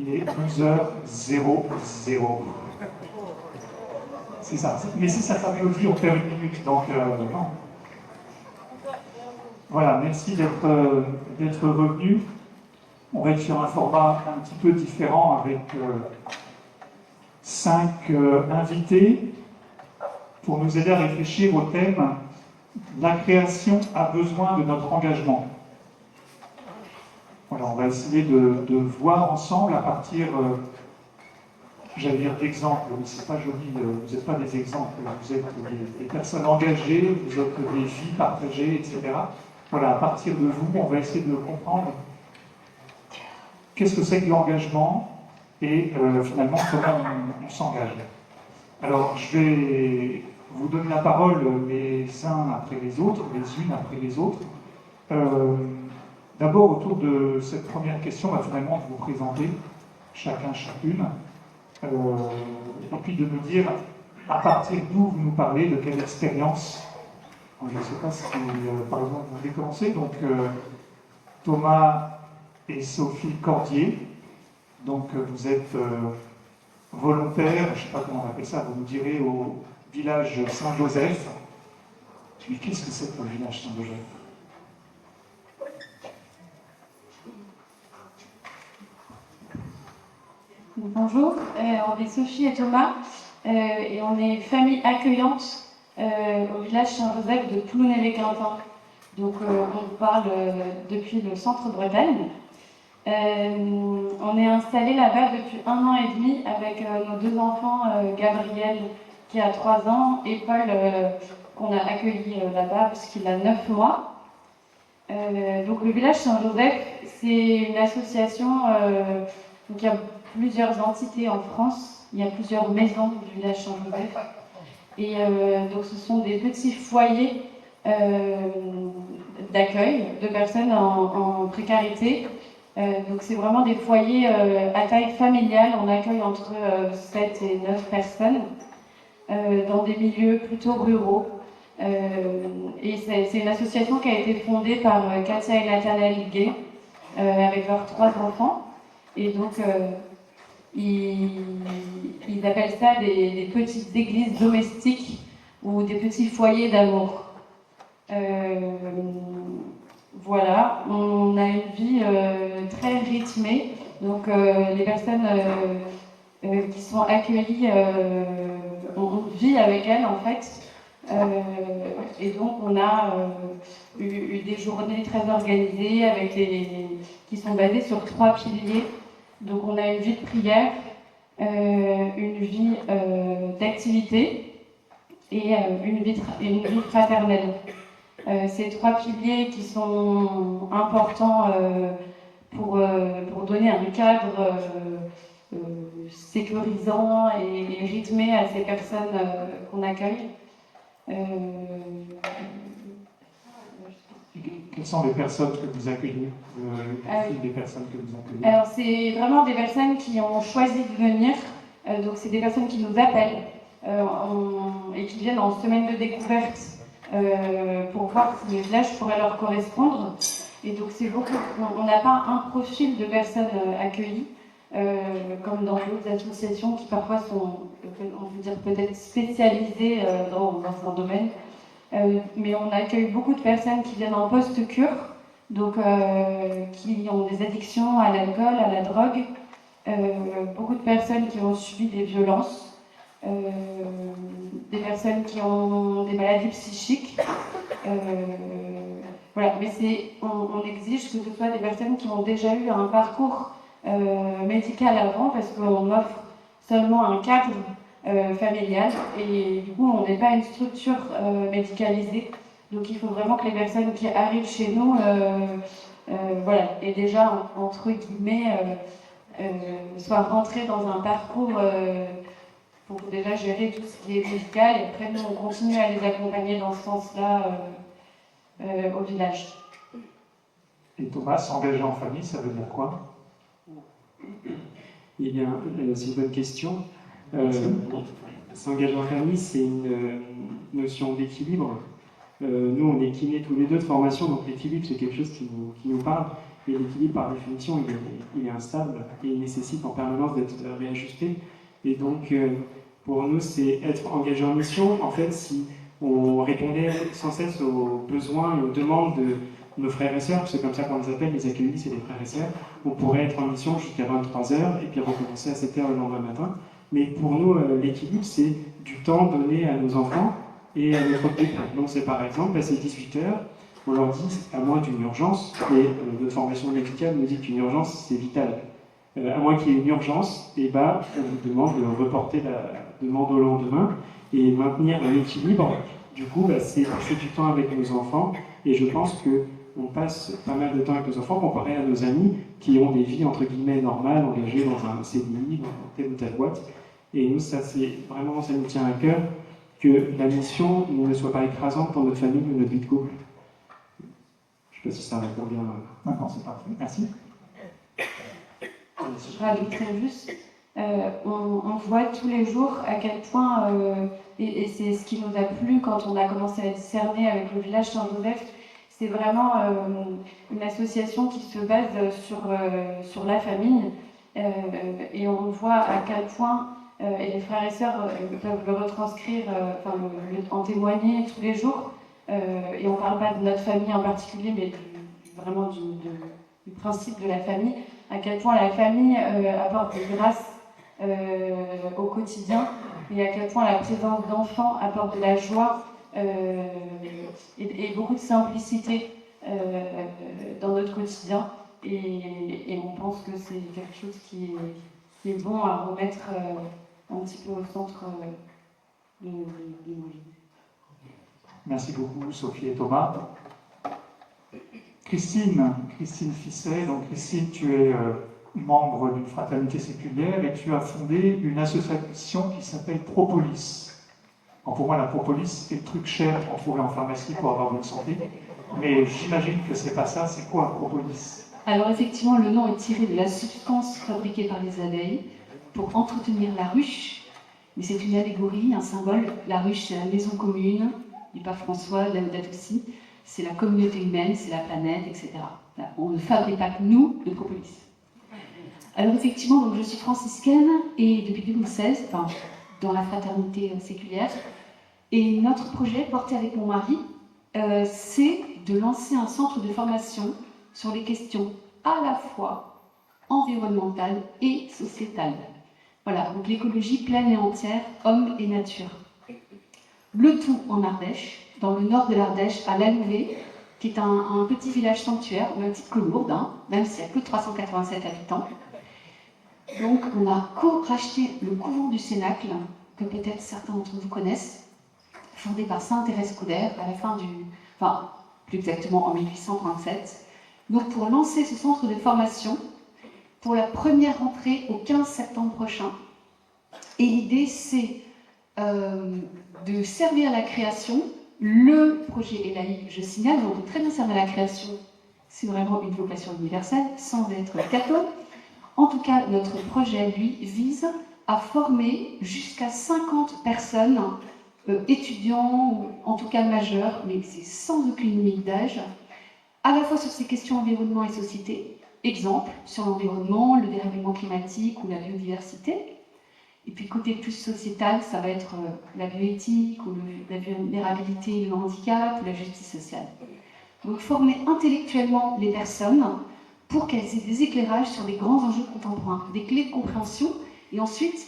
Il est 12h00. C'est ça. Mais si ça travaille aussi, on perd une minute. Donc, non. Voilà, merci d'être revenu. On va être sur un format un petit peu différent avec 5 invités pour nous aider à réfléchir au thème « La création a besoin de notre engagement ». Voilà, on va essayer de voir ensemble à partir, j'allais dire d'exemples, mais c'est pas joli, vous n'êtes pas des exemples, vous êtes des personnes engagées, vous êtes des vies partagées, etc. Voilà, à partir de vous, on va essayer de comprendre qu'est-ce que c'est que l'engagement et finalement comment on s'engage. Alors, je vais vous donner la parole les uns après les autres, les unes après les autres. D'abord, autour de cette première question, finalement, de vous présenter chacun, chacune, et puis de nous dire à partir d'où vous nous parlez, de quelle expérience. Je ne sais pas si, par exemple, vous voulez commencer. Donc, Thomas et Sophie Cordier. Donc, vous êtes volontaire, je ne sais pas comment on appelle ça, vous nous direz, au village Saint-Joseph. Mais qu'est-ce que c'est que le village Saint-Joseph ? Bonjour, on est Sophie et Thomas et on est famille accueillante au village Saint-Joseph de Plounévez-Quintin. Donc on vous parle depuis le centre-Bretagne. On est installé là-bas depuis 1 an et demi avec nos 2 enfants, Gabriel qui a 3 ans et Paul qu'on a accueilli là-bas parce qu'il a 9 mois. Donc le village Saint-Joseph, c'est une association qui a plusieurs entités en France. Il y a plusieurs maisons du village Saint-Joseph. Et donc ce sont des petits foyers d'accueil de personnes en précarité. Donc c'est vraiment des foyers à taille familiale. On accueille entre 7 et 9 personnes dans des milieux plutôt ruraux. Et c'est une association qui a été fondée par Katia et Nathanaël Gay avec leurs 3 enfants. Et donc ils appellent ça des petites églises domestiques ou des petits foyers d'amour. Voilà, on a une vie très rythmée, donc les personnes qui sont accueillies, on vit avec elles en fait, et donc on a eu des journées très organisées avec qui sont basées sur 3 piliers. Donc on a une vie de prière, une vie d'activité et une vie fraternelle. Ces 3 piliers qui sont importants pour donner un cadre sécurisant et rythmé à ces personnes qu'on accueille. Quelles sont les personnes que vous accueillez, des personnes que vous accueillez? Alors, c'est vraiment des personnes qui ont choisi de venir. Donc, c'est des personnes qui nous appellent et qui viennent en semaine de découverte pour voir si le village pourrait leur correspondre. Et donc, c'est beaucoup. On n'a pas un profil de personnes accueillies, comme dans d'autres associations qui parfois sont, on peut dire, peut-être spécialisées dans un domaine. Mais on accueille beaucoup de personnes qui viennent en post-cure, donc qui ont des addictions à l'alcool, à la drogue, beaucoup de personnes qui ont subi des violences, des personnes qui ont des maladies psychiques. Voilà, mais on exige que ce soit des personnes qui ont déjà eu un parcours médical avant, parce qu'on offre seulement un cadre familiale et du coup on n'est pas une structure médicalisée, donc il faut vraiment que les personnes qui arrivent chez nous voilà, aient déjà entre guillemets soient rentrées dans un parcours pour déjà gérer tout ce qui est médical, et après nous on continue à les accompagner dans ce sens-là au village. Et Thomas, s'engager en famille, ça veut dire quoi? Eh bien, c'est une bonne question. S'engager en famille, c'est une notion d'équilibre. Nous, on est kinés tous les deux de formation, donc l'équilibre, c'est quelque chose qui nous parle. Mais l'équilibre, par définition, il est instable et il nécessite en permanence d'être réajusté. Et donc, pour nous, c'est être engagé en mission. En fait, si on répondait sans cesse aux besoins et aux demandes de nos frères et sœurs, c'est comme ça qu'on les appelle, les accueillis, c'est les frères et sœurs, on pourrait être en mission jusqu'à 23h et puis recommencer à 7h le lendemain matin. Mais pour nous, l'équilibre, c'est du temps donné à nos enfants et à notre couple. Donc c'est par exemple, passer 18h, on leur dit, à moins d'une urgence, et notre formation médicale nous dit qu'une urgence, c'est vital. À moins qu'il y ait une urgence, et on vous demande de reporter la demande au lendemain et maintenir l'équilibre. Du coup, c'est passer du temps avec nos enfants, et je pense qu'on passe pas mal de temps avec nos enfants comparé à nos amis qui ont des vies entre guillemets normales, engagées dans un CDI, dans telle ou telle boîte. Et nous, ça nous tient à cœur que la mission ne soit pas écrasante pour notre famille ou notre vie de couple. Je ne sais pas si ça répond bien. Non, c'est parfait. Merci. Je rajouterais juste, on voit tous les jours à quel point, et c'est ce qui nous a plu quand on a commencé à discerner avec le village Saint-Joseph, c'est vraiment une association qui se base sur la famille, et on voit à quel point, et les frères et sœurs peuvent le retranscrire, en témoigner tous les jours, et on ne parle pas de notre famille en particulier, mais vraiment du principe de la famille, à quel point la famille apporte des grâces au quotidien, et à quel point la présence d'enfants apporte de la joie et beaucoup de simplicité dans notre quotidien. Et on pense que c'est quelque chose qui est bon à remettre un petit peu au centre de nos vies. Merci beaucoup, Sophie et Thomas. Christine Fisset. Donc, Christine, tu es membre d'une fraternité séculière et tu as fondé une association qui s'appelle Propolis. Alors, pour moi, la Propolis, c'est le truc cher qu'on trouvait en pharmacie pour avoir bonne santé. Mais j'imagine que c'est pas ça. C'est quoi Propolis? Alors, effectivement, le nom est tiré de la substance fabriquée par les abeilles pour entretenir la ruche. Mais c'est une allégorie, un symbole. La ruche, c'est la maison commune du pape François, de la Laudato Si. C'est la communauté humaine, c'est la planète, etc. Là, on ne fabrique pas que nous, de Propolis. Alors effectivement, donc, je suis franciscaine et depuis 2016, dans la fraternité séculière. Et notre projet, porté avec mon mari, c'est de lancer un centre de formation sur les questions à la fois environnementales et sociétales. Voilà, donc l'écologie pleine et entière, homme et nature. Le tout en Ardèche, dans le nord de l'Ardèche, à Lalouvet, qui est un petit village sanctuaire, au même titre que Lourdes, même s'il n'y a que 387 habitants. Donc on a co-racheté le couvent du Cénacle, que peut-être certains d'entre vous connaissent, fondé par sainte Thérèse Couder à la fin plus exactement en 1837. Donc pour lancer ce centre de formation, pour la première rentrée au 15 septembre prochain. Et l'idée, c'est de servir la création. Le projet est laïque, je signale, on peut très bien servir la création. C'est vraiment une vocation universelle, sans être catho. En tout cas, notre projet, lui, vise à former jusqu'à 50 personnes, étudiants, ou en tout cas majeurs, mais c'est sans aucune limite d'âge, à la fois sur ces questions environnement et société. Exemple, sur l'environnement, le dérèglement climatique ou la biodiversité. Et puis côté plus sociétal, ça va être la bioéthique ou la vulnérabilité, le handicap ou la justice sociale. Donc former intellectuellement les personnes pour qu'elles aient des éclairages sur les grands enjeux contemporains, des clés de compréhension, et ensuite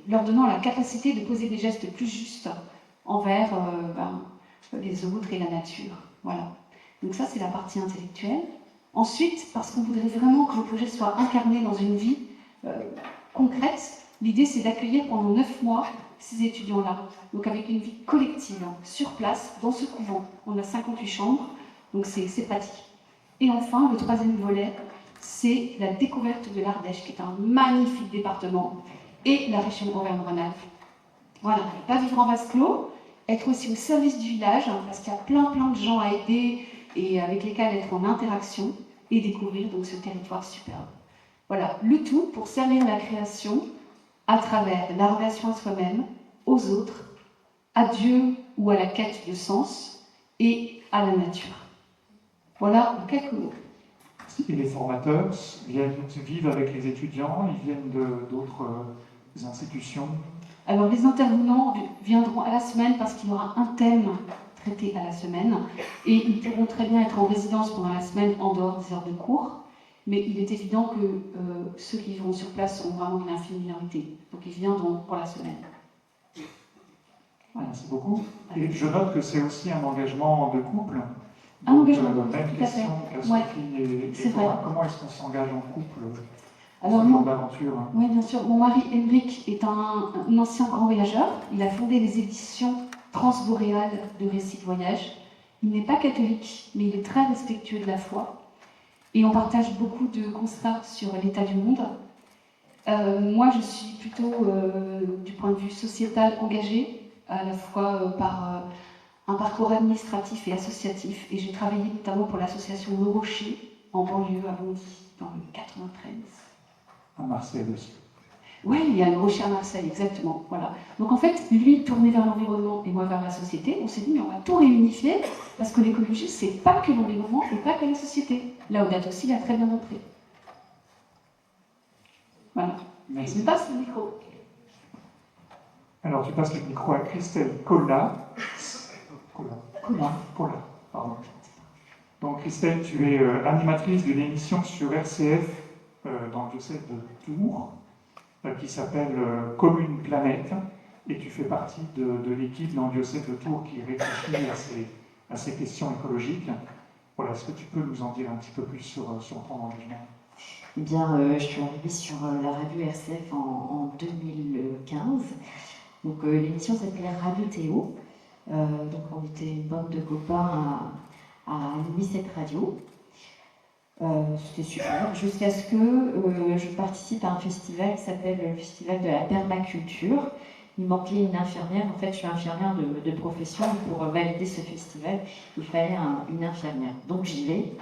leur donnant la capacité de poser des gestes plus justes envers les autres et la nature. Voilà. Donc ça, c'est la partie intellectuelle. Ensuite, parce qu'on voudrait vraiment que le projet soit incarné dans une vie concrète, l'idée c'est d'accueillir pendant 9 mois ces étudiants-là, donc avec une vie collective, sur place, dans ce couvent. On a 58 chambres, donc c'est pratique. Et enfin, le troisième volet, c'est la découverte de l'Ardèche, qui est un magnifique département, et la région Auvergne-Rhône-Alpes. Voilà, pas vivre en vase clos, être aussi au service du village, parce qu'il y a plein de gens à aider et avec lesquels être en interaction, et découvrir donc ce territoire superbe. Voilà, le tout pour servir la création à travers la relation à soi-même, aux autres, à Dieu ou à la quête de sens, et à la nature. Voilà en quelques mots. Et les formateurs vivent avec les étudiants, ils viennent d'autres institutions. Alors les intervenants viendront à la semaine parce qu'il y aura un thème traité à la semaine et ils pourront très bien être en résidence pendant la semaine en dehors des heures de cours. Mais il est évident que ceux qui vivront sur place seront vraiment une infime minorité. Donc ils viendront pour la semaine. Voilà. Merci beaucoup. Et je note que c'est aussi un engagement de couple. Un engagement, même tout à fait. question qu'à Sophie et c'est Thomas. vrai. Comment est-ce qu'on s'engage en couple Alors, ce genre d'aventure? Oui, bien sûr. Mon mari, Émeric, est un ancien grand voyageur. Il a fondé les éditions transboréales de récits de voyage. Il n'est pas catholique, mais il est très respectueux de la foi. Et on partage beaucoup de constats sur l'état du monde. Moi, je suis plutôt, du point de vue sociétal, engagée, à la fois par un parcours administratif et associatif. Et j'ai travaillé notamment pour l'association Le Rocher, en banlieue, à Bondy, dans le 93. À Marseille aussi. Oui, il y a Le Rocher à Marseille, exactement. Voilà. Donc en fait, lui tourné vers l'environnement et moi vers la société, on s'est dit, mais on va tout réunifier, parce que l'écologie, c'est pas que l'environnement et pas que la société. Laudato aussi l'a très bien montré. Voilà. Merci. Je passe le micro. Alors, tu passes le micro à Christelle Colla. Colla, pardon. Donc, Christelle, tu es animatrice d'une émission sur RCF dans le diocèse de Tours, qui s'appelle Commune Planète, et tu fais partie de l'équipe dans le diocèse de Tours qui réfléchit à ces questions écologiques. Voilà, est-ce que tu peux nous en dire un petit peu plus sur ton engagement? Eh bien, je suis arrivée sur la radio RCF en 2015. Donc, l'émission s'appelait Radio Théo. Donc, on était une bande de copains à animer cette radio. C'était super, jusqu'à ce que je participe à un festival qui s'appelle le Festival de la Permaculture. Il manquait une infirmière. En fait, je suis infirmière de profession. Pour valider ce festival, il fallait une infirmière. Donc, j'y vais.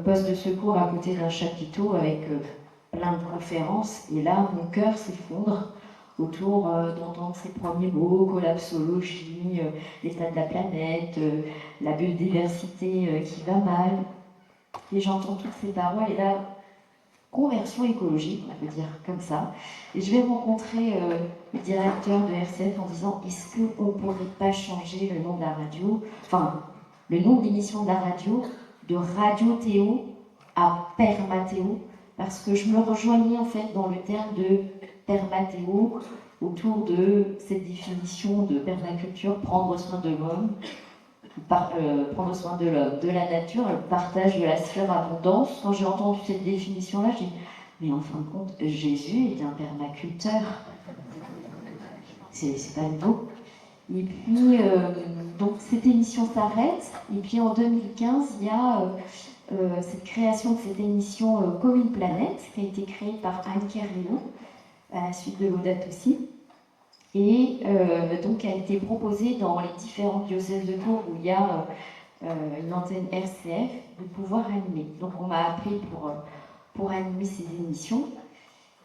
Poste de secours à côté d'un chapiteau avec plein de conférences. Et là, mon cœur s'effondre autour d'entendre ces premiers mots, collapsologie, l'état de la planète, la biodiversité qui va mal. Et j'entends toutes ces paroles et là, conversion écologique, on peut dire comme ça. Et je vais rencontrer le directeur de RCF en disant, est-ce qu'on ne pourrait pas changer le nom de la radio, enfin, le nom de l'émission de la radio, de Radio Théo à Permatéo, parce que je me rejoignais en fait dans le terme de Permatéo autour de cette définition de permaculture, prendre soin de l'homme, prendre soin de l'homme, de la nature, le partage de la surabondance. Quand j'ai entendu cette définition-là, j'ai dit, mais en fin de compte, Jésus est un permaculteur. C'est pas nouveau. Et puis, donc cette émission s'arrête, et puis en 2015, il y a cette création de cette émission Commune Planète, qui a été créée par Anne Kerléon, à la suite de Laudato aussi, et donc a été proposée dans les différents diocèses de Tours où il y a une antenne RCF de pouvoir animer. Donc on m'a appelé pour animer ces émissions,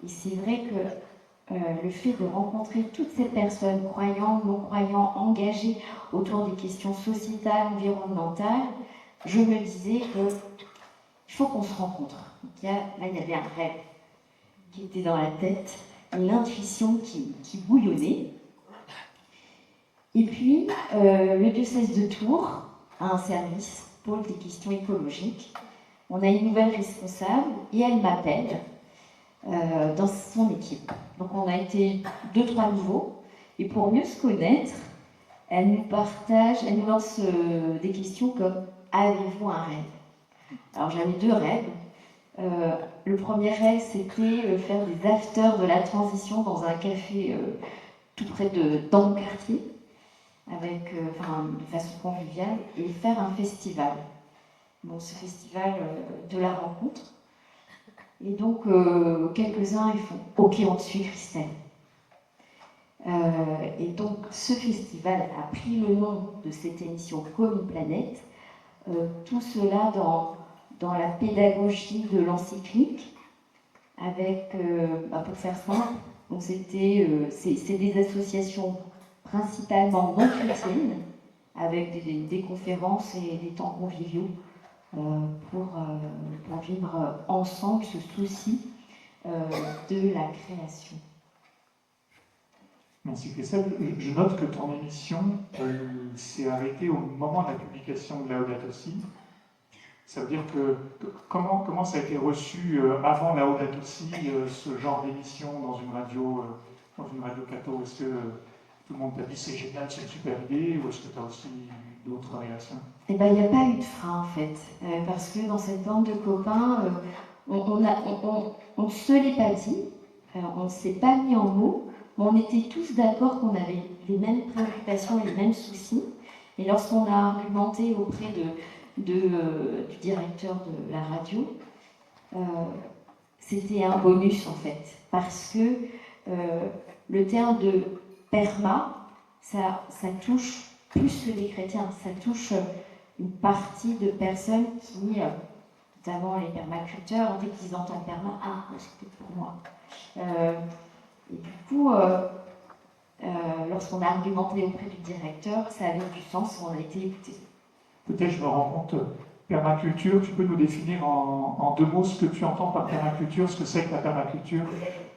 et c'est vrai que le fait de rencontrer toutes ces personnes, croyants, non-croyants, engagées autour des questions sociétales, environnementales, je me disais qu'il faut qu'on se rencontre. Donc, là, il y avait un rêve qui était dans la tête, une intuition qui bouillonnait. Et puis, le diocèse de Tours a un service pour les questions écologiques. On a une nouvelle responsable et elle m'appelle dans son équipe. Donc on a été 2-3 niveaux, et pour mieux se connaître, elle nous partage, elle nous lance des questions comme « Avez-vous un rêve ?» Alors j'avais 2 rêves. Le premier rêve, c'était faire des afters de la transition dans un café tout près dans mon quartier, avec, de façon conviviale, et faire un festival. Bon, ce festival de la rencontre. Et donc, quelques-uns, ils font « Ok, on te suit, Christelle ». Et donc, ce festival a pris le nom de cette émission Commune Planète. Tout cela dans la pédagogie de l'encyclique, avec, pour faire simple, c'est des associations principalement non chrétiennes, avec des conférences et des temps conviviaux pour vivre ensemble ce souci de la création. Merci Christelle. Je note que ton émission s'est arrêtée au moment de la publication de Laudato Si. Ça veut dire que comment ça a été reçu avant Laudato Si, ce genre d'émission dans une radio catho? Est-ce que tout le monde t'a dit c'est génial, c'est une super idée, ou est-ce que tu as aussi eu d'autres réactions? Eh ben, il n'y a pas eu de frein en fait, parce que dans cette bande de copains, on ne se l'est pas dit, on ne s'est pas mis en mots, mais on était tous d'accord qu'on avait les mêmes préoccupations et les mêmes soucis. Et lorsqu'on a argumenté auprès du directeur de la radio, c'était un bonus en fait, parce que le terme de perma, ça touche plus que les chrétiens, ça touche une partie de personnes qui, notamment les permaculteurs, dès qu'ils entendent perma, ah, c'est pour moi. Et du coup, lorsqu'on a argumenté auprès du directeur, ça avait du sens, on a été écoutés. Peut-être je me rends compte, permaculture, tu peux nous définir en 2 mots ce que tu entends par permaculture, ce que c'est que la permaculture?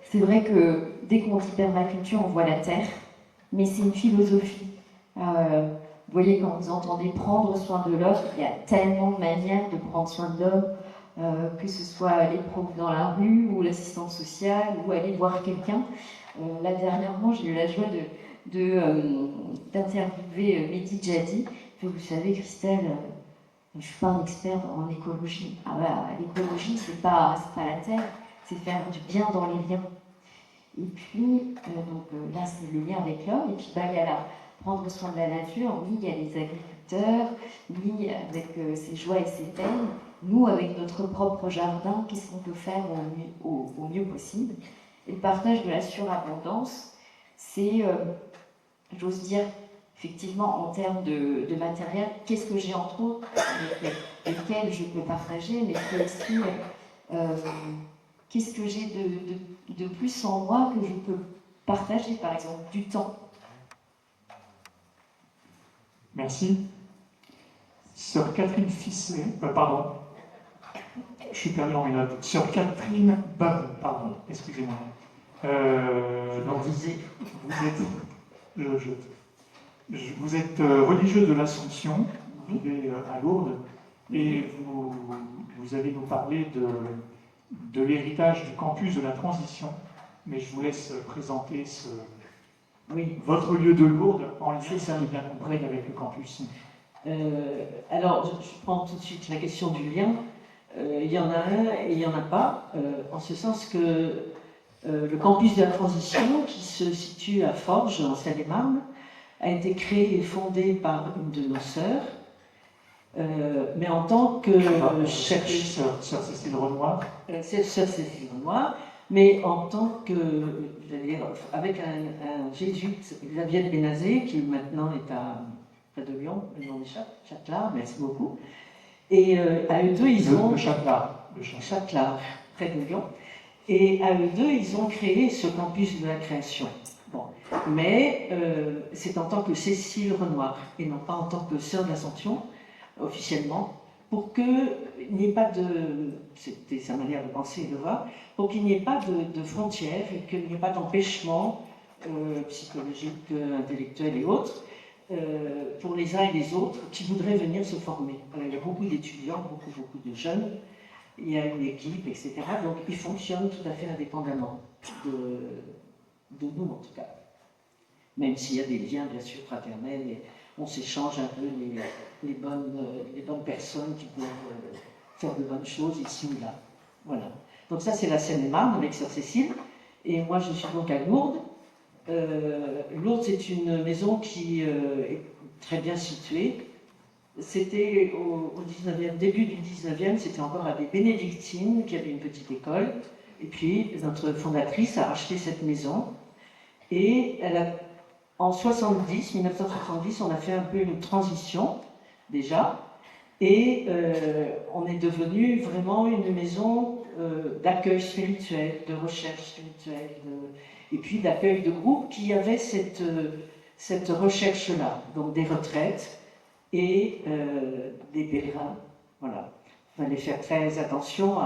C'est vrai que dès qu'on dit permaculture, on voit la terre, mais c'est une philosophie. Vous voyez, quand vous entendez prendre soin de l'homme, il y a tellement de manières de prendre soin de l'homme, que ce soit aller promener dans la rue, ou l'assistante sociale, ou aller voir quelqu'un. Là, dernièrement, j'ai eu la joie d'interviewer Mehdi Jadi. Vous savez, Christelle, je ne suis pas un expert en écologie. Ah bah, l'écologie, c'est pas la terre, c'est faire du bien dans les liens. Et puis, là, c'est le lien avec l'homme. Et puis, il y a prendre soin de la nature. Oui, il y a les agriculteurs. Oui, avec ses joies et ses peines. Nous, avec notre propre jardin, qu'est-ce qu'on peut faire au mieux possible? Et le partage de la surabondance, c'est, j'ose dire, effectivement, en termes de matériel, qu'est-ce que j'ai entre autres, lesquels je peux partager, mais c'est aussi qu'est-ce que j'ai de plus en moi que je peux partager, par exemple, du temps. Merci. Sœur Catherine Fisset, pardon, je suis perdu dans mes notes. Sœur Catherine Bavon, pardon, excusez-moi. Donc vous êtes religieuse de l'Assomption, vous vivez à Lourdes, et vous allez nous parler de l'héritage du campus de la transition, mais je vous laisse présenter votre lieu de Lourdes en lien, si j'ai bien compris, avec le campus. Alors, je prends tout de suite la question du lien. Il y en a un et il n'y en a pas, en ce sens que le campus de la transition, qui se situe à Forges, en Seine-et-Marne, a été créé et fondé par une de nos sœurs, mais en tant que chercheuse. Sœur Cécile Renoir. C'est Sœur Cécile Renoir, mais en tant que, j'allais dire, avec un jésuite, Xavier Benazé, qui maintenant est près de Lyon, le nom d'échappe, Châtelard, merci beaucoup. Et à eux deux, ils ont. Le Châtelard. Châtelard, près de Lyon. Et à eux deux, ils ont créé ce campus de la création. Bon. Mais c'est en tant que Cécile Renoir, et non pas en tant que sœur de l'Assomption, officiellement, pour qu'il n'y ait pas de. C'était sa manière de penser et de voir, pour qu'il n'y ait pas de frontières et qu'il n'y ait pas d'empêchement psychologique, intellectuel et autres, pour les uns et les autres qui voudraient venir se former. Alors, il y a beaucoup d'étudiants, beaucoup de jeunes. Il y a une équipe, etc. Donc, ils fonctionnent tout à fait indépendamment de nous, en tout cas. Même s'il y a des liens, bien sûr, fraternels, et on s'échange un peu les bonnes personnes qui peuvent faire de bonnes choses ici ou là. Voilà. Donc ça, c'est la Seine-et-Marne, avec Sœur Cécile. Et moi, je suis donc à Lourdes. Lourdes, c'est une maison qui est très bien située. C'était au 19e, début du 19e, c'était encore à des bénédictines qui avaient une petite école. Et puis, notre fondatrice a racheté cette maison. Et en 1970, on a fait un peu une transition, déjà. Et on est devenu vraiment une maison d'accueil spirituel, de recherche spirituelle, et puis d'accueil de groupe qui avait cette recherche-là. Donc des retraites et des pèlerins. Voilà. Il fallait faire très attention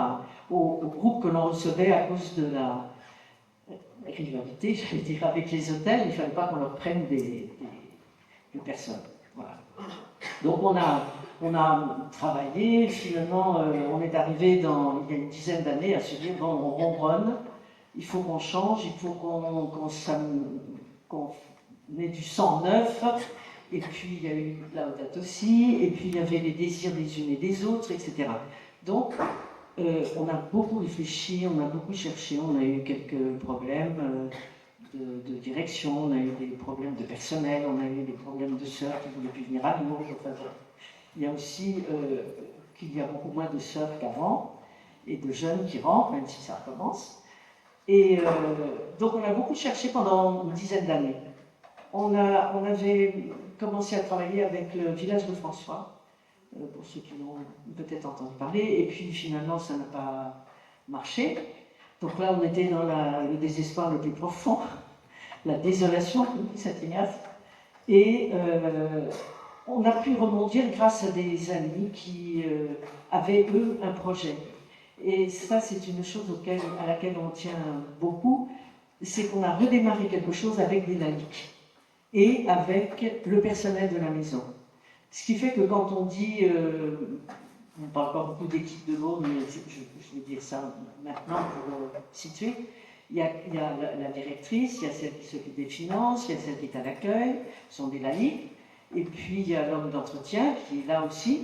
au groupe que l'on recevait à cause de la rivalité, j'allais dire, avec les hôtels. Il ne fallait pas qu'on leur prenne des personnes. Voilà. Donc on a travaillé, finalement on est arrivé il y a une dizaine d'années à se dire, bon, on ronronne, il faut qu'on change, il faut qu'on ait du sang neuf, et puis il y a eu Laudato aussi, et puis il y avait les désirs des unes et des autres, etc. Donc on a beaucoup réfléchi, on a beaucoup cherché, on a eu quelques problèmes de direction, on a eu des problèmes de personnel, on a eu des problèmes de sœurs qui ne voulaient plus venir à nous. Enfin, il y a aussi qu'il y a beaucoup moins de sœurs qu'avant, et de jeunes qui rentrent, même si ça recommence. Et donc on a beaucoup cherché pendant une dizaine d'années. On avait commencé à travailler avec le village de François, pour ceux qui l'ont peut-être entendu parler, et puis finalement ça n'a pas marché. Donc là on était dans le désespoir le plus profond, la désolation, comme dit Saint-Ignace, et on a pu rebondir grâce à des amis qui avaient eux un projet. Et ça, c'est une chose à laquelle on tient beaucoup, c'est qu'on a redémarré quelque chose avec des laïcs et avec le personnel de la maison. Ce qui fait que quand on dit, on parle pas beaucoup d'équipe de l'eau, mais je vais dire ça maintenant pour situer, il y a la directrice, il y a celle qui s'occupe des finances, il y a celle qui est à l'accueil, ce sont des laïcs, et puis il y a l'homme d'entretien qui est là aussi.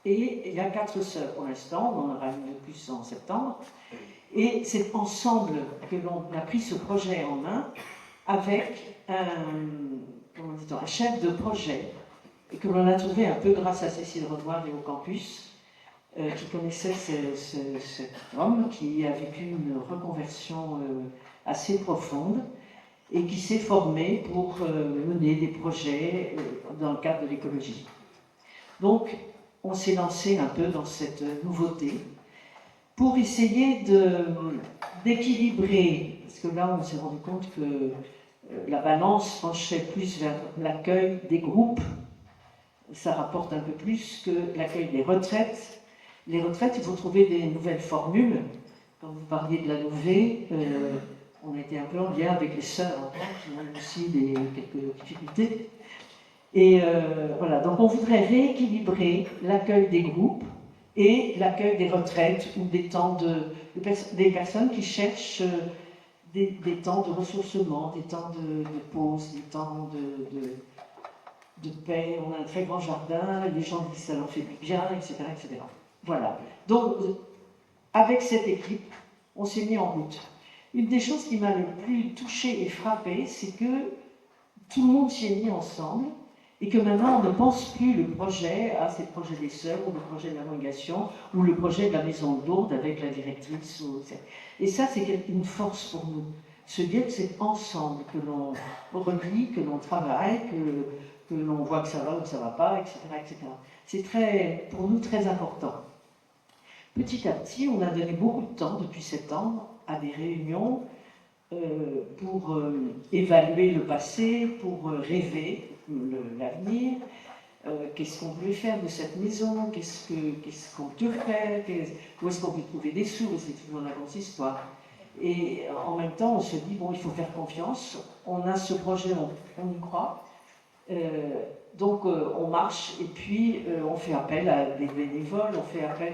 Et il y a 4 sœurs pour l'instant, on en aura une de plus en septembre. Et c'est ensemble que l'on a pris ce projet en main avec un chef de projet et que l'on a trouvé un peu grâce à Cécile Renoir et au campus, qui connaissait cet homme qui a vécu une reconversion assez profonde et qui s'est formé pour mener des projets dans le cadre de l'écologie. Donc, on s'est lancé un peu dans cette nouveauté pour essayer d'équilibrer, parce que là on s'est rendu compte que la balance penchait plus vers l'accueil des groupes, ça rapporte un peu plus que l'accueil des retraites. Les retraites, il faut trouver des nouvelles formules. Quand vous parliez de la Louvet, on était un peu en lien avec les sœurs, qui ont aussi quelques difficultés. Et voilà, donc on voudrait rééquilibrer l'accueil des groupes et l'accueil des retraites ou des temps des personnes qui cherchent des temps de ressourcement, des temps de pause, des temps de paix. On a un très grand jardin, les gens disent que ça leur fait du bien, etc., etc. Voilà. Donc, avec cette équipe, on s'est mis en route. Une des choses qui m'a le plus touchée et frappée, c'est que tout le monde s'y est mis ensemble. Et que maintenant, on ne pense plus le projet, c'est le projet des sœurs, ou le projet de la congregation, ou le projet de la maison de Lourdes avec la directrice. Et ça, c'est une force pour nous. Se dire que c'est ensemble que l'on relie, que l'on travaille, que l'on voit que ça va ou que ça ne va pas, etc., etc. C'est pour nous très important. Petit à petit, on a donné beaucoup de temps, depuis septembre, à des réunions pour évaluer le passé, pour rêver l'avenir, qu'est-ce qu'on voulait faire de cette maison, qu'est-ce qu'on peut faire, où est-ce qu'on peut trouver des sous, c'est toujours la grosse histoire. Et en même temps, on se dit, bon, il faut faire confiance, on a ce projet, on y croit, donc on marche, et puis on fait appel à des bénévoles, on fait appel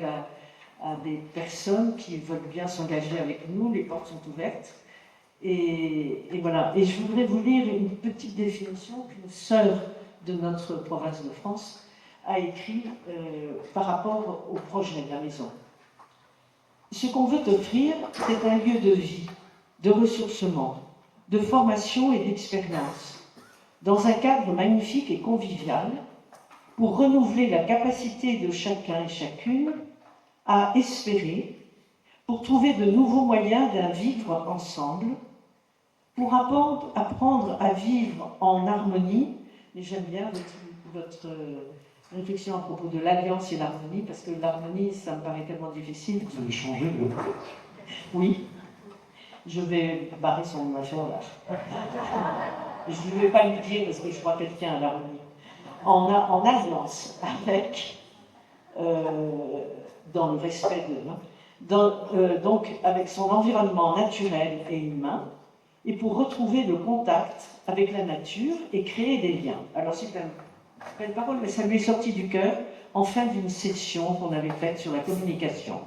à des personnes qui veulent bien s'engager avec nous, les portes sont ouvertes. Et voilà. Et je voudrais vous lire une petite définition qu'une sœur de notre province de France a écrit par rapport au projet de la maison. Ce qu'on veut offrir, c'est un lieu de vie, de ressourcement, de formation et d'expérience, dans un cadre magnifique et convivial, pour renouveler la capacité de chacun et chacune à espérer, pour trouver de nouveaux moyens d'un vivre ensemble, pour apprendre à vivre en harmonie. Et j'aime bien votre réflexion à propos de l'alliance et l'harmonie, parce que l'harmonie, ça me paraît tellement difficile. Vous allez changer de... Oui, je vais barrer son affaire là. Je ne vais pas lui dire, parce que je crois qu'elle tient à l'harmonie. En alliance avec dans le respect donc avec son environnement naturel et humain, et pour retrouver le contact avec la nature et créer des liens. Alors c'est une belle parole, mais ça lui est sorti du cœur en fin d'une session qu'on avait faite sur la communication.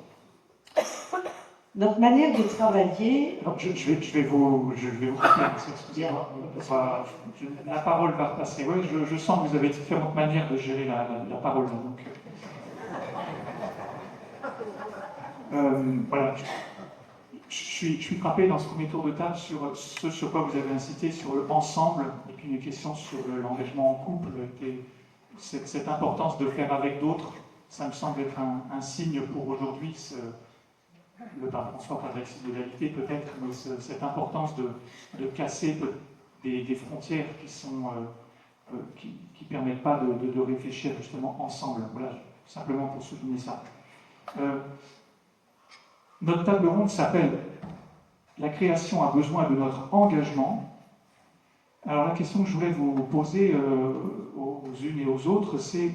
Notre manière de travailler... Alors, je vais vous couper, excusez-moi. La parole va repasser. Oui, je sens que vous avez différentes manières de gérer la parole. Donc, voilà. Je suis frappé dans ce premier tour de table sur ce sur quoi vous avez incité, sur le ensemble, et puis une question sur l'engagement en couple, et cette importance de faire avec d'autres. Ça me semble être un signe pour aujourd'hui. Le pape François parle d'identité peut-être, mais cette importance de casser des frontières qui permettent pas de réfléchir justement ensemble. Voilà, simplement pour souligner ça. Notre table ronde s'appelle « La création a besoin de notre engagement ». Alors la question que je voulais vous poser aux unes et aux autres, c'est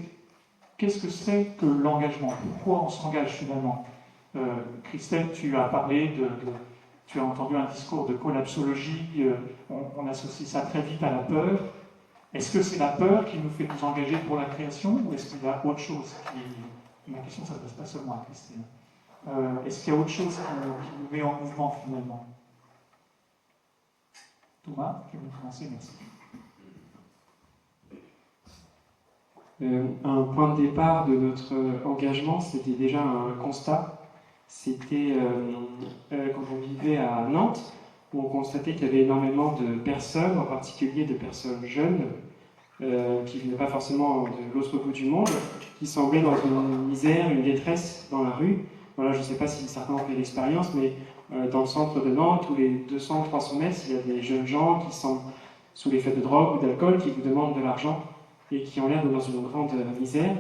qu'est-ce que c'est que l'engagement? Pourquoi on s'engage finalement? Christelle, tu as parlé tu as entendu un discours de collapsologie, on associe ça très vite à la peur. Est-ce que c'est la peur qui nous fait nous engager pour la création, ou est-ce qu'il y a autre chose Ma question, ça ne passe pas seulement à Christine. Est-ce qu'il y a autre chose qui nous met en mouvement finalement? Thomas, je vais commencer, merci. Un point de départ de notre engagement, c'était déjà un constat. C'était quand on vivait à Nantes, où on constatait qu'il y avait énormément de personnes, en particulier de personnes jeunes, qui ne venaient pas forcément de l'autre bout du monde, qui semblaient dans une misère, une détresse dans la rue. Voilà, je ne sais pas si certains ont fait l'expérience, mais dans le centre de Nantes, tous les 200-300 mètres, il y a des jeunes gens qui sont sous l'effet de drogue ou d'alcool, qui vous demandent de l'argent et qui ont l'air d'être dans une grande misère.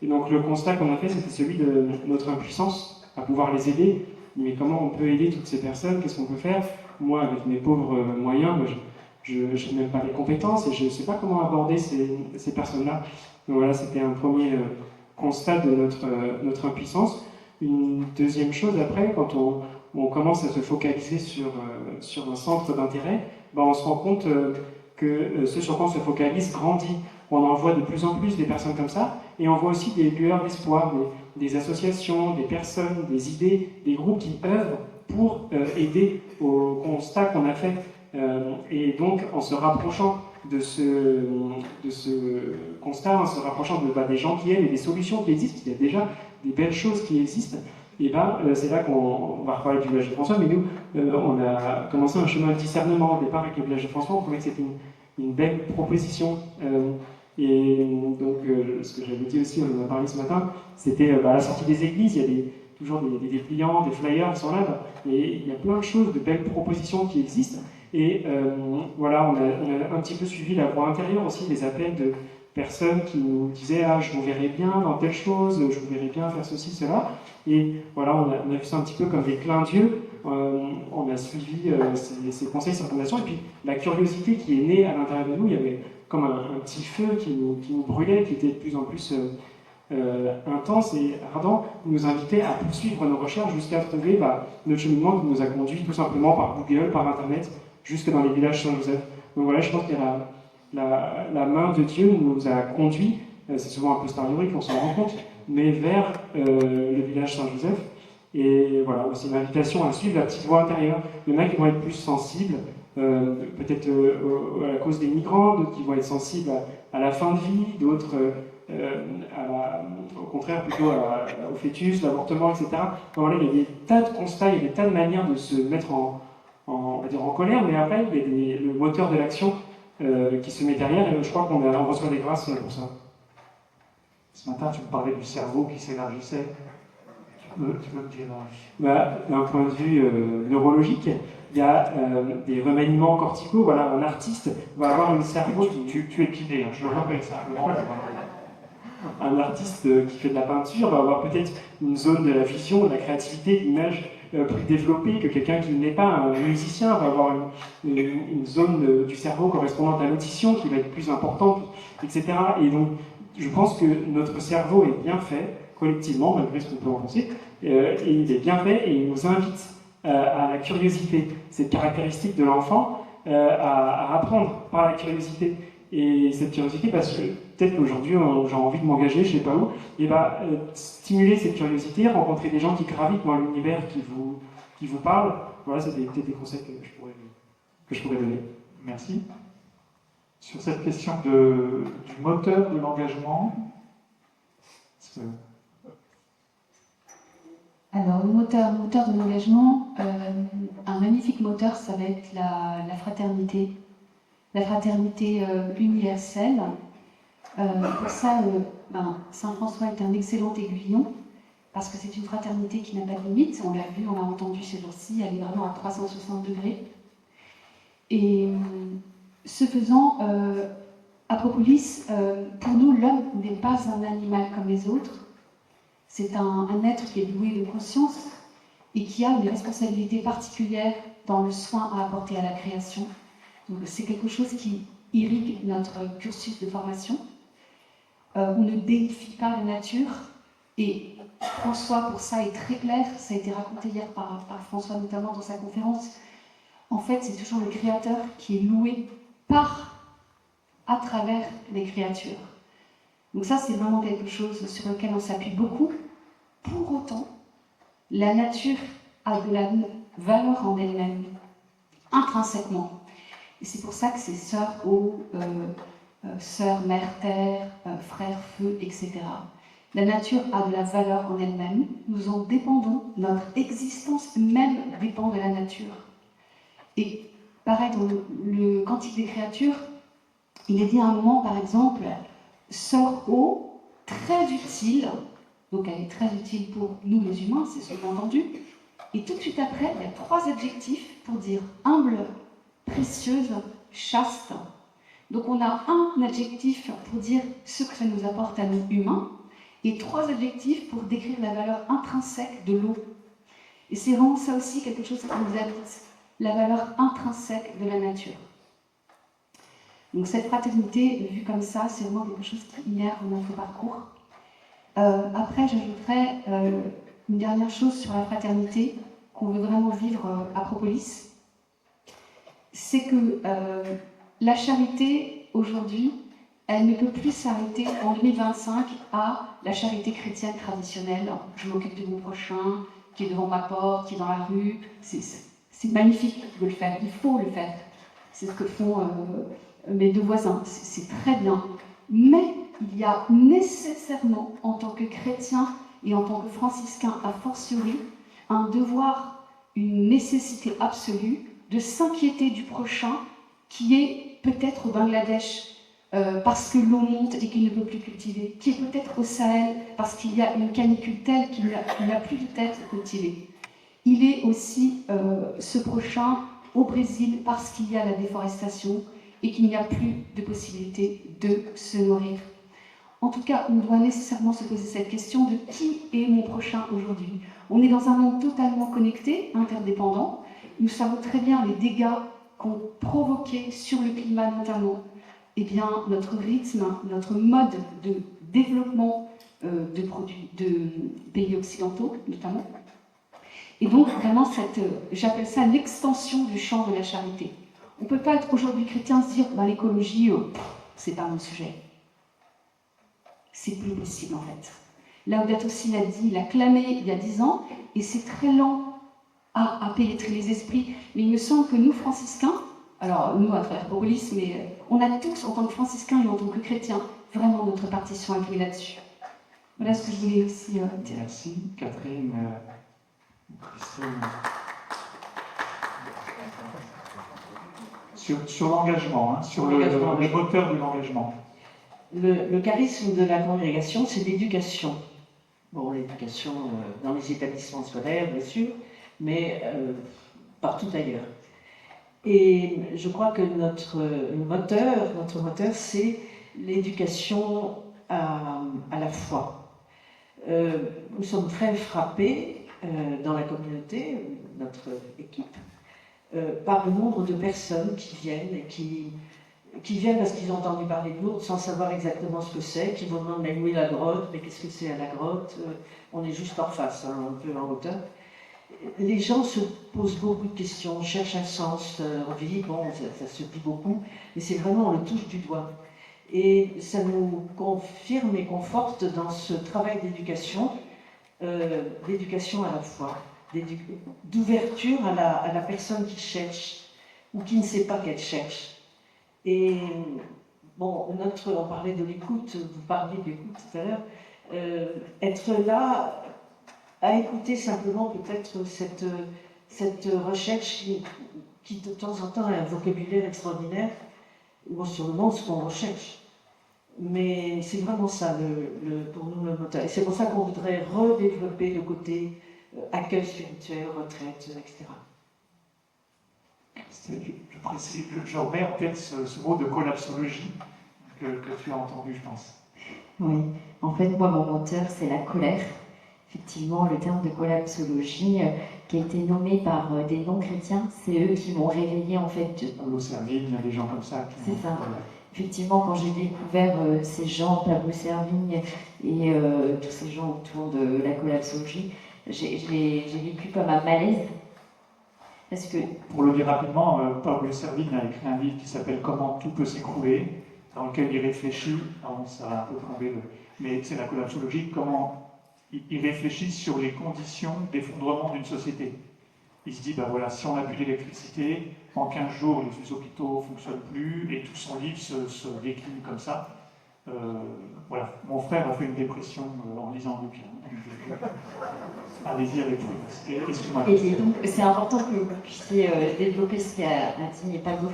Et donc le constat qu'on a fait, c'était celui de notre impuissance à pouvoir les aider. Mais comment on peut aider toutes ces personnes? Qu'est-ce qu'on peut faire? Moi, avec mes pauvres moyens, je n'ai même pas les compétences et je ne sais pas comment aborder ces personnes-là. Donc voilà, c'était un premier constat de notre impuissance. Une deuxième chose après, quand on commence à se focaliser sur un centre d'intérêt, on se rend compte que ce sur quoi on se focalise grandit. On en voit de plus en plus des personnes comme ça, et on voit aussi des lueurs d'espoir, des associations, des personnes, des idées, des groupes qui œuvrent pour aider au constat qu'on a fait. Et donc, en se rapprochant de ce constat, en se rapprochant des gens qui aident et des solutions qui existent, il y a déjà des belles choses qui existent, et c'est là qu'on va reparler du village de François, mais nous, on a commencé un chemin de discernement au départ avec le village de François. On trouvait que c'était une belle proposition. Et donc, ce que j'avais dit aussi, on en a parlé ce matin, c'était à la sortie des églises, il y a toujours des dépliants, des flyers qui sont là, et il y a plein de choses, de belles propositions qui existent. Et voilà, on a un petit peu suivi la voie intérieure aussi, les appels de personnes qui nous disaient « Ah, je vous verrais bien dans telle chose, je vous verrais bien faire ceci, cela ». Et voilà, on a vu ça un petit peu comme des clins d'yeux. On a suivi ces conseils, ces recommandations, et puis la curiosité qui est née à l'intérieur de nous, il y avait comme un petit feu qui nous brûlait, qui était de plus en plus intense et ardent, nous invitait à poursuivre nos recherches jusqu'à trouver notre cheminement qui nous a conduit tout simplement par Google, par Internet, jusque dans les villages Saint-Joseph. Donc voilà, je pense que la main de Dieu nous a conduits, c'est souvent un peu posteriori qu'on s'en rend compte, mais vers le village Saint-Joseph. Et voilà, c'est une invitation à suivre la petite voie intérieure. Il y en a qui vont être plus sensibles, peut-être à la cause des migrants, d'autres qui vont être sensibles à la fin de vie, d'autres au contraire plutôt au fœtus, l'avortement, etc. Donc voilà, il y a des tas de constats, il y a des tas de manières de se mettre on va dire en colère, mais après il y a le moteur de l'action qui se met derrière, et je crois qu'on reçoit des grâces pour ça. Ce matin, tu me parlais du cerveau qui s'élargissait. Tu peux me dire D'un point de vue neurologique, il y a des remaniements corticaux. Voilà, un artiste va avoir un cerveau. Tu es kiné, hein, je le rappelle simplement. Un artiste qui fait de la peinture va avoir peut-être une zone de la vision, de la créativité, de l'image plus développée que quelqu'un qui n'est pas un musicien va avoir une zone du cerveau correspondante à l'audition qui va être plus importante, etc. Et donc, je pense que notre cerveau est bien fait collectivement, malgré ce qu'on peut en penser, et il est bien fait et il nous invite à la curiosité, cette caractéristique de l'enfant, à apprendre par la curiosité. Et cette curiosité, parce que peut-être qu'aujourd'hui j'ai envie de m'engager, je sais pas où, et stimuler cette curiosité, rencontrer des gens qui gravitent dans l'univers qui vous parlent, voilà, c'est peut-être des conseils que je pourrais donner. Merci. Sur cette question du moteur de l'engagement, Alors, le moteur de l'engagement, un magnifique moteur, ça va être la fraternité. La fraternité universelle. Pour ça, Saint François est un excellent aiguillon, parce que c'est une fraternité qui n'a pas de limite. On l'a vu, on l'a entendu ces jours-ci, elle est vraiment à 360 degrés. Et ce faisant, Acropolis, pour nous, l'homme n'est pas un animal comme les autres. C'est un être qui est doué de conscience et qui a une responsabilité particulière dans le soin à apporter à la création. Donc c'est quelque chose qui irrigue notre cursus de formation. On ne déifie pas la nature, et François, pour ça, est très clair. Ça a été raconté hier par François, notamment dans sa conférence. En fait, c'est toujours le créateur qui est loué à travers les créatures. Donc ça, c'est vraiment quelque chose sur lequel on s'appuie beaucoup. Pour autant, la nature a de la valeur en elle-même, intrinsèquement. Et c'est pour ça que c'est sœur eau, sœur mère terre, frère feu, etc. La nature a de la valeur en elle-même. Nous en dépendons. Notre existence même dépend de la nature. Et pareil, dans le Cantique des créatures, il est dit à un moment, par exemple, sœur eau, très utile. Donc elle est très utile pour nous les humains, c'est sous-entendu. Et tout de suite après, il y a 3 adjectifs pour dire humble, précieuse, chaste. Donc on a un adjectif pour dire ce que ça nous apporte à nous humains, et 3 adjectifs pour décrire la valeur intrinsèque de l'eau. Et c'est vraiment ça aussi quelque chose qui nous habite, la valeur intrinsèque de la nature. Donc cette fraternité, vue comme ça, c'est vraiment quelque chose qui innerve notre parcours. Après, j'ajouterais une dernière chose sur la fraternité qu'on veut vraiment vivre à Acropolis. C'est que la charité, aujourd'hui, elle ne peut plus s'arrêter en 2025 à la charité chrétienne traditionnelle. Je m'occupe de mon prochain, qui est devant ma porte, qui est dans la rue. C'est magnifique de le faire, il faut le faire. C'est ce que font mes 2 voisins, c'est très bien. Mais il y a nécessairement, en tant que chrétien et en tant que franciscain a fortiori, un devoir, une nécessité absolue de s'inquiéter du prochain qui est peut-être au Bangladesh parce que l'eau monte et qu'il ne peut plus cultiver, qui est peut-être au Sahel parce qu'il y a une canicule telle qu'il n'a plus de terre cultivée. Il est aussi ce prochain au Brésil parce qu'il y a la déforestation et qu'il n'y a plus de possibilité de se nourrir. En tout cas, on doit nécessairement se poser cette question de qui est mon prochain aujourd'hui. On est dans un monde totalement connecté, interdépendant. Nous savons très bien les dégâts qu'ont provoqués sur le climat notamment, eh bien, notre rythme, notre mode de développement de produits de pays occidentaux notamment. Et donc vraiment, j'appelle ça l'extension du champ de la charité. On ne peut pas être aujourd'hui chrétien se dire l'écologie, c'est pas mon sujet. C'est plus possible en fait. Laudato Si l'a dit, il a clamé il y a 10 ans, et c'est très lent à pénétrer les esprits. Mais il me semble que nous, franciscains, alors nous à travers Acropolis, mais on a tous, en tant que franciscains et en tant que chrétiens, vraiment notre partition à jouer là-dessus. Voilà ce que je voulais aussi dire. Merci, Catherine. Sur l'engagement, sur le moteur de l'engagement. Le charisme de la congrégation, c'est l'éducation. Bon, l'éducation dans les établissements scolaires, bien sûr, mais partout ailleurs. Et je crois que notre moteur, c'est l'éducation à la foi. Nous sommes très frappés dans la communauté, notre équipe, par le nombre de personnes qui viennent et qui viennent parce qu'ils ont entendu parler de Lourdes sans savoir exactement ce que c'est, qui vont demander mais où est la grotte, mais qu'est-ce que c'est à la grotte, on est juste en face, hein, un peu en hauteur. Les gens se posent beaucoup de questions, cherchent un sens, on vit, bon, ça se dit beaucoup, mais c'est vraiment, on le touche du doigt. Et ça nous confirme et conforte dans ce travail d'éducation à la fois, d'ouverture à la personne qui cherche ou qui ne sait pas qu'elle cherche. Et bon, on parlait de l'écoute, vous parliez de l'écoute tout à l'heure, être là à écouter simplement peut-être cette recherche qui de temps en temps a un vocabulaire extraordinaire, où on se demande ce qu'on recherche. Mais c'est vraiment ça, pour nous, le moteur. Et c'est pour ça qu'on voudrait redévelopper le côté accueil spirituel, retraite, etc. Je précise, je remets en fait ce mot de collapsologie que tu as entendu, je pense. Oui, en fait, moi, mon moteur, c'est la colère. Effectivement, le terme de collapsologie, qui a été nommé par des non-chrétiens, c'est eux qui m'ont réveillé, en fait. Pablo Servigne, il y a des gens comme ça. C'est ça. Effectivement, quand j'ai découvert ces gens, Pablo Servigne et tous ces gens autour de la collapsologie, j'ai vécu comme un malaise. Parce que... Pour le dire rapidement, Pablo Servigne a écrit un livre qui s'appelle « Comment tout peut s'écrouler », dans lequel il réfléchit, ça a un peu tombé, mais c'est la collapsologie, comment il réfléchit sur les conditions d'effondrement d'une société. Il se dit, ben voilà, si on n'a plus d'électricité, en 15 jours, les hôpitaux ne fonctionnent plus, et tout son livre se décline comme ça. Voilà, mon frère a fait une dépression en lisant le bouquin. Allez-y avec vous. Excuse-moi. Et donc, c'est important que vous puissiez développer ce qu'a dit Pablo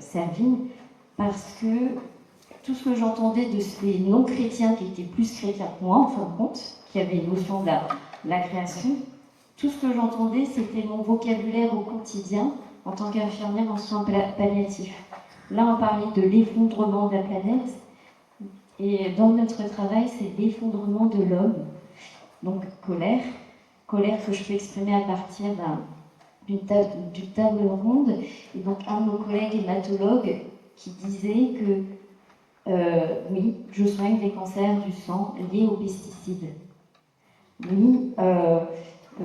Servigne, parce que tout ce que j'entendais de ces non-chrétiens qui étaient plus chrétiens que moi, en fin de compte, qui avaient une notion de la création, tout ce que j'entendais, c'était mon vocabulaire au quotidien en tant qu'infirmière en soins palliatifs. Là, on parlait de l'effondrement de la planète, et dans notre travail, c'est l'effondrement de l'homme. Donc, colère que je peux exprimer à partir d'une table ronde. Et donc, un de nos collègues hématologues qui disait que oui, je soigne des cancers du sang liés aux pesticides. Oui,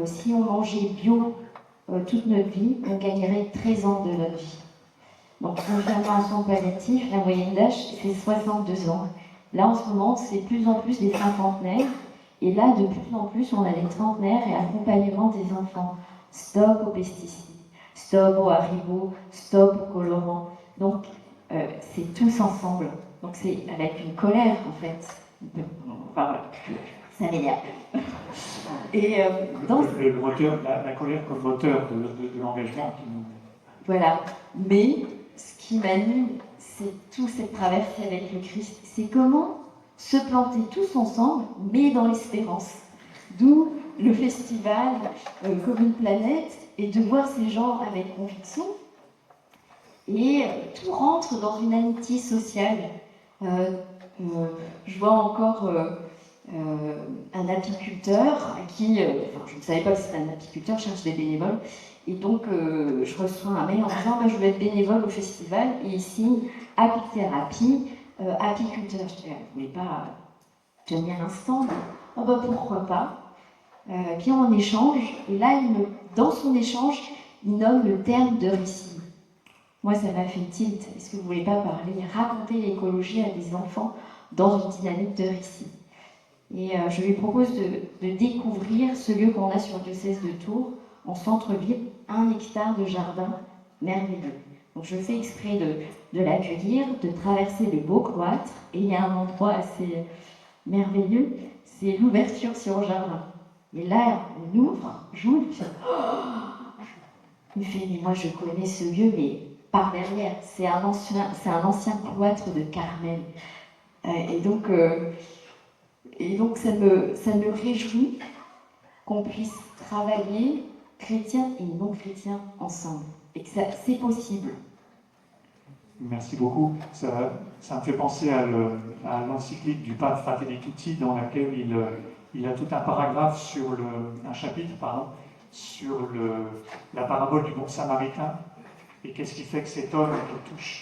si on mangeait bio toute notre vie, on gagnerait 13 ans de notre vie. Donc, infirmière en soins palliatifs, la moyenne d'âge, c'est 62 ans. Là, en ce moment, c'est de plus en plus des cinquantenaires. Et là, de plus en plus, on a des trentenaires et accompagnement des enfants. Stop aux pesticides, stop aux haribots, stop aux colorants. Donc, c'est tous ensemble. Donc, c'est avec une colère, en fait. Enfin, voilà. Ça m'énerve. Et le moteur, la colère comme moteur de l'engagement qui nous... Voilà. Mais ce qui m'anime, c'est toute cette traversée avec le Christ. C'est comment se planter tous ensemble, mais dans l'espérance. D'où le festival comme une planète, et de voir ces gens avec conviction. Et tout rentre dans une amitié sociale. Je vois encore un apiculteur qui, je ne savais pas que c'était un apiculteur, je cherche des bénévoles. Et donc, je reçois un mail en disant je vais être bénévole au festival, et ici, apithérapie, apiculteur. Je ne voulais pas tenir un stand. Oh bah pourquoi pas. Puis on échange, et là, dans son échange, il nomme le terme de récit. Moi, ça m'a fait tilt. Est-ce que vous ne voulez pas parler, raconter l'écologie à des enfants dans une dynamique de récit? Et je lui propose de découvrir ce lieu qu'on a sur le diocèse de Tours, en centre-ville, 1 hectare de jardin merveilleux. Donc je fais exprès de l'accueillir, de traverser le beau cloître, et il y a un endroit assez merveilleux, c'est l'ouverture sur le jardin. Et là, on ouvre, j'ouvre, il fait, mais moi je connais ce lieu, mais par derrière, c'est un ancien cloître de Carmel. Et donc ça me réjouit qu'on puisse travailler chrétiens et non chrétiens ensemble, et que c'est possible. Merci beaucoup. Ça me fait penser à l'encyclique du pape Fratelli Tutti, dans laquelle il a tout un paragraphe un chapitre sur la parabole du bon samaritain, Et qu'est-ce qui fait que cet homme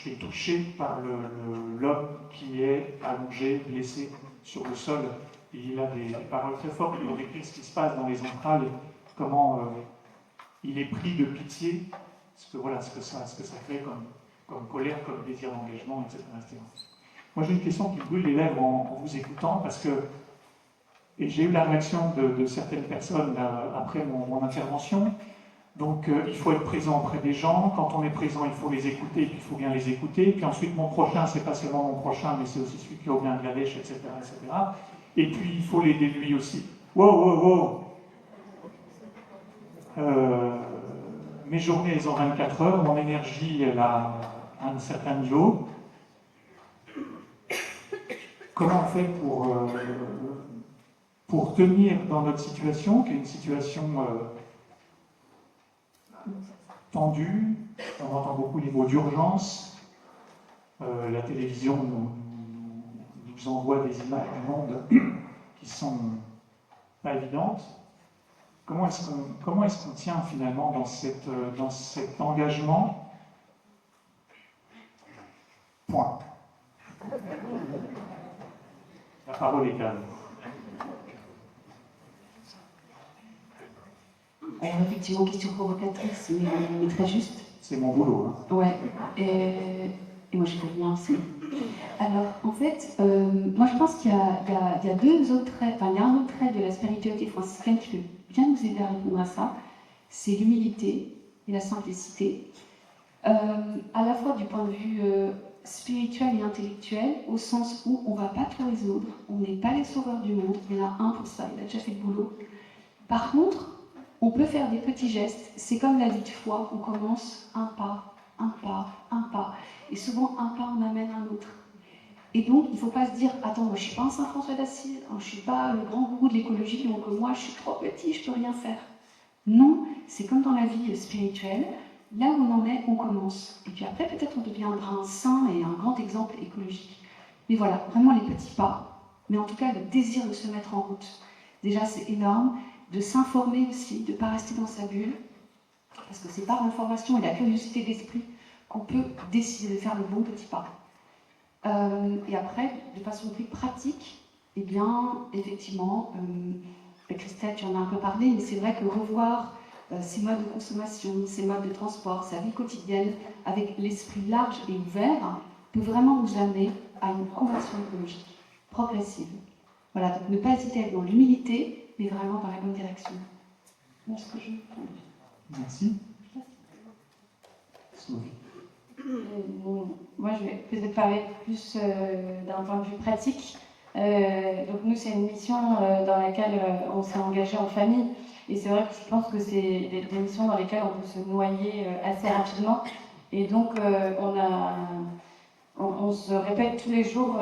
est touché par l'homme qui est allongé, blessé sur le sol? Et il a des paroles très fortes pour décrire ce qui se passe dans les entrailles, comment il est pris de pitié, ce que ça fait comme colère, comme désir d'engagement, etc., etc. Moi, j'ai une question qui brûle les lèvres en vous écoutant, parce que, et j'ai eu la réaction de certaines personnes après mon intervention. Donc, il faut être présent auprès des gens. Quand on est présent, il faut les écouter, puis il faut bien les écouter. Puis ensuite, mon prochain, c'est pas seulement mon prochain, mais c'est aussi celui qui est au Bangladesh, etc., etc. Et puis, il faut l'aider lui aussi. Wow. Mes journées, elles ont 24 heures. Mon énergie, elle a un certain niveau. Comment on fait pour tenir dans notre situation, qui est une situation tendue? On entend beaucoup les mots d'urgence. La télévision nous envoie des images du monde qui sont pas évidentes. Comment est-ce qu'on tient finalement dans cet engagement? Point. La parole est à vous. Alors effectivement, question provocatrice, mais très juste. C'est mon boulot. Hein. Ouais. Et moi, je fais bien aussi. Alors, en fait, moi, je pense qu'il y a deux autres traits, enfin, il y a un autre trait de la spiritualité franciscaine qui peut bien nous aider à répondre à ça. C'est l'humilité et la simplicité. À la fois du point de vue spirituel et intellectuel, au sens où on ne va pas tout résoudre, on n'est pas les sauveurs du monde, il y en a un pour ça, il a déjà fait le boulot. Par contre, on peut faire des petits gestes, c'est comme la vie de foi, on commence un pas, un pas, un pas, et souvent un pas en amène un autre. Et donc, il ne faut pas se dire, attends, moi je ne suis pas un Saint François d'Assise, je ne suis pas le grand gourou de l'écologie, donc moi je suis trop petit, je ne peux rien faire. Non, c'est comme dans la vie spirituelle, là où on en est, on commence. Et puis après, peut-être on deviendra un saint et un grand exemple écologique. Mais voilà, vraiment les petits pas, mais en tout cas le désir de se mettre en route. Déjà, c'est énorme. De s'informer aussi, de ne pas rester dans sa bulle, parce que c'est par l'information et la curiosité d'esprit qu'on peut décider de faire le bon petit pas. Et après, de façon plus pratique, eh bien, effectivement, Christelle, tu en as un peu parlé, mais c'est vrai que revoir ses modes de consommation, ses modes de transport, sa vie quotidienne, avec l'esprit large et ouvert, peut vraiment nous amener à une conversion écologique progressive. Voilà, donc ne pas hésiter à être dans l'humilité, mais vraiment dans la bonne direction. Voilà ce que je pense. Merci. Moi, je vais peut-être parler plus d'un point de vue pratique. Donc nous, c'est une mission dans laquelle on s'est engagé en famille. Et c'est vrai que je pense que c'est des missions dans lesquelles on peut se noyer assez rapidement. Et donc, on se répète tous les jours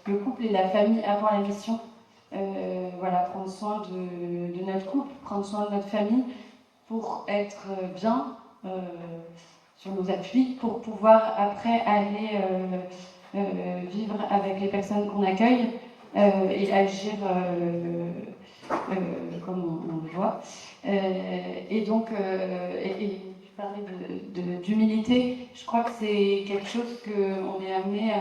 le couple et la famille avant la mission. Voilà, prendre soin de notre couple, prendre soin de notre famille pour être bien sur nos appuis, pour pouvoir après aller vivre avec les personnes qu'on accueille et agir comme on le voit. Et donc, je parlais d'humilité, je crois que c'est quelque chose qu'on est amené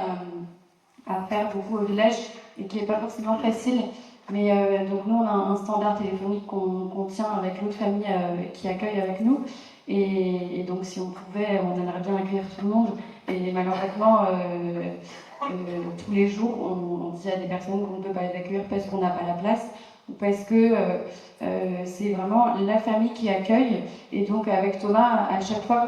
à faire beaucoup au village et qui n'est pas forcément facile. Mais donc nous, on a un standard téléphonique qu'on tient avec l'autre famille qui accueille avec nous. Et donc si on pouvait, on aimerait bien accueillir tout le monde. Et malheureusement, tous les jours, on dit à des personnes qu'on ne peut pas les accueillir parce qu'on n'a pas la place, ou parce que c'est vraiment la famille qui accueille. Et donc avec Thomas, à chaque fois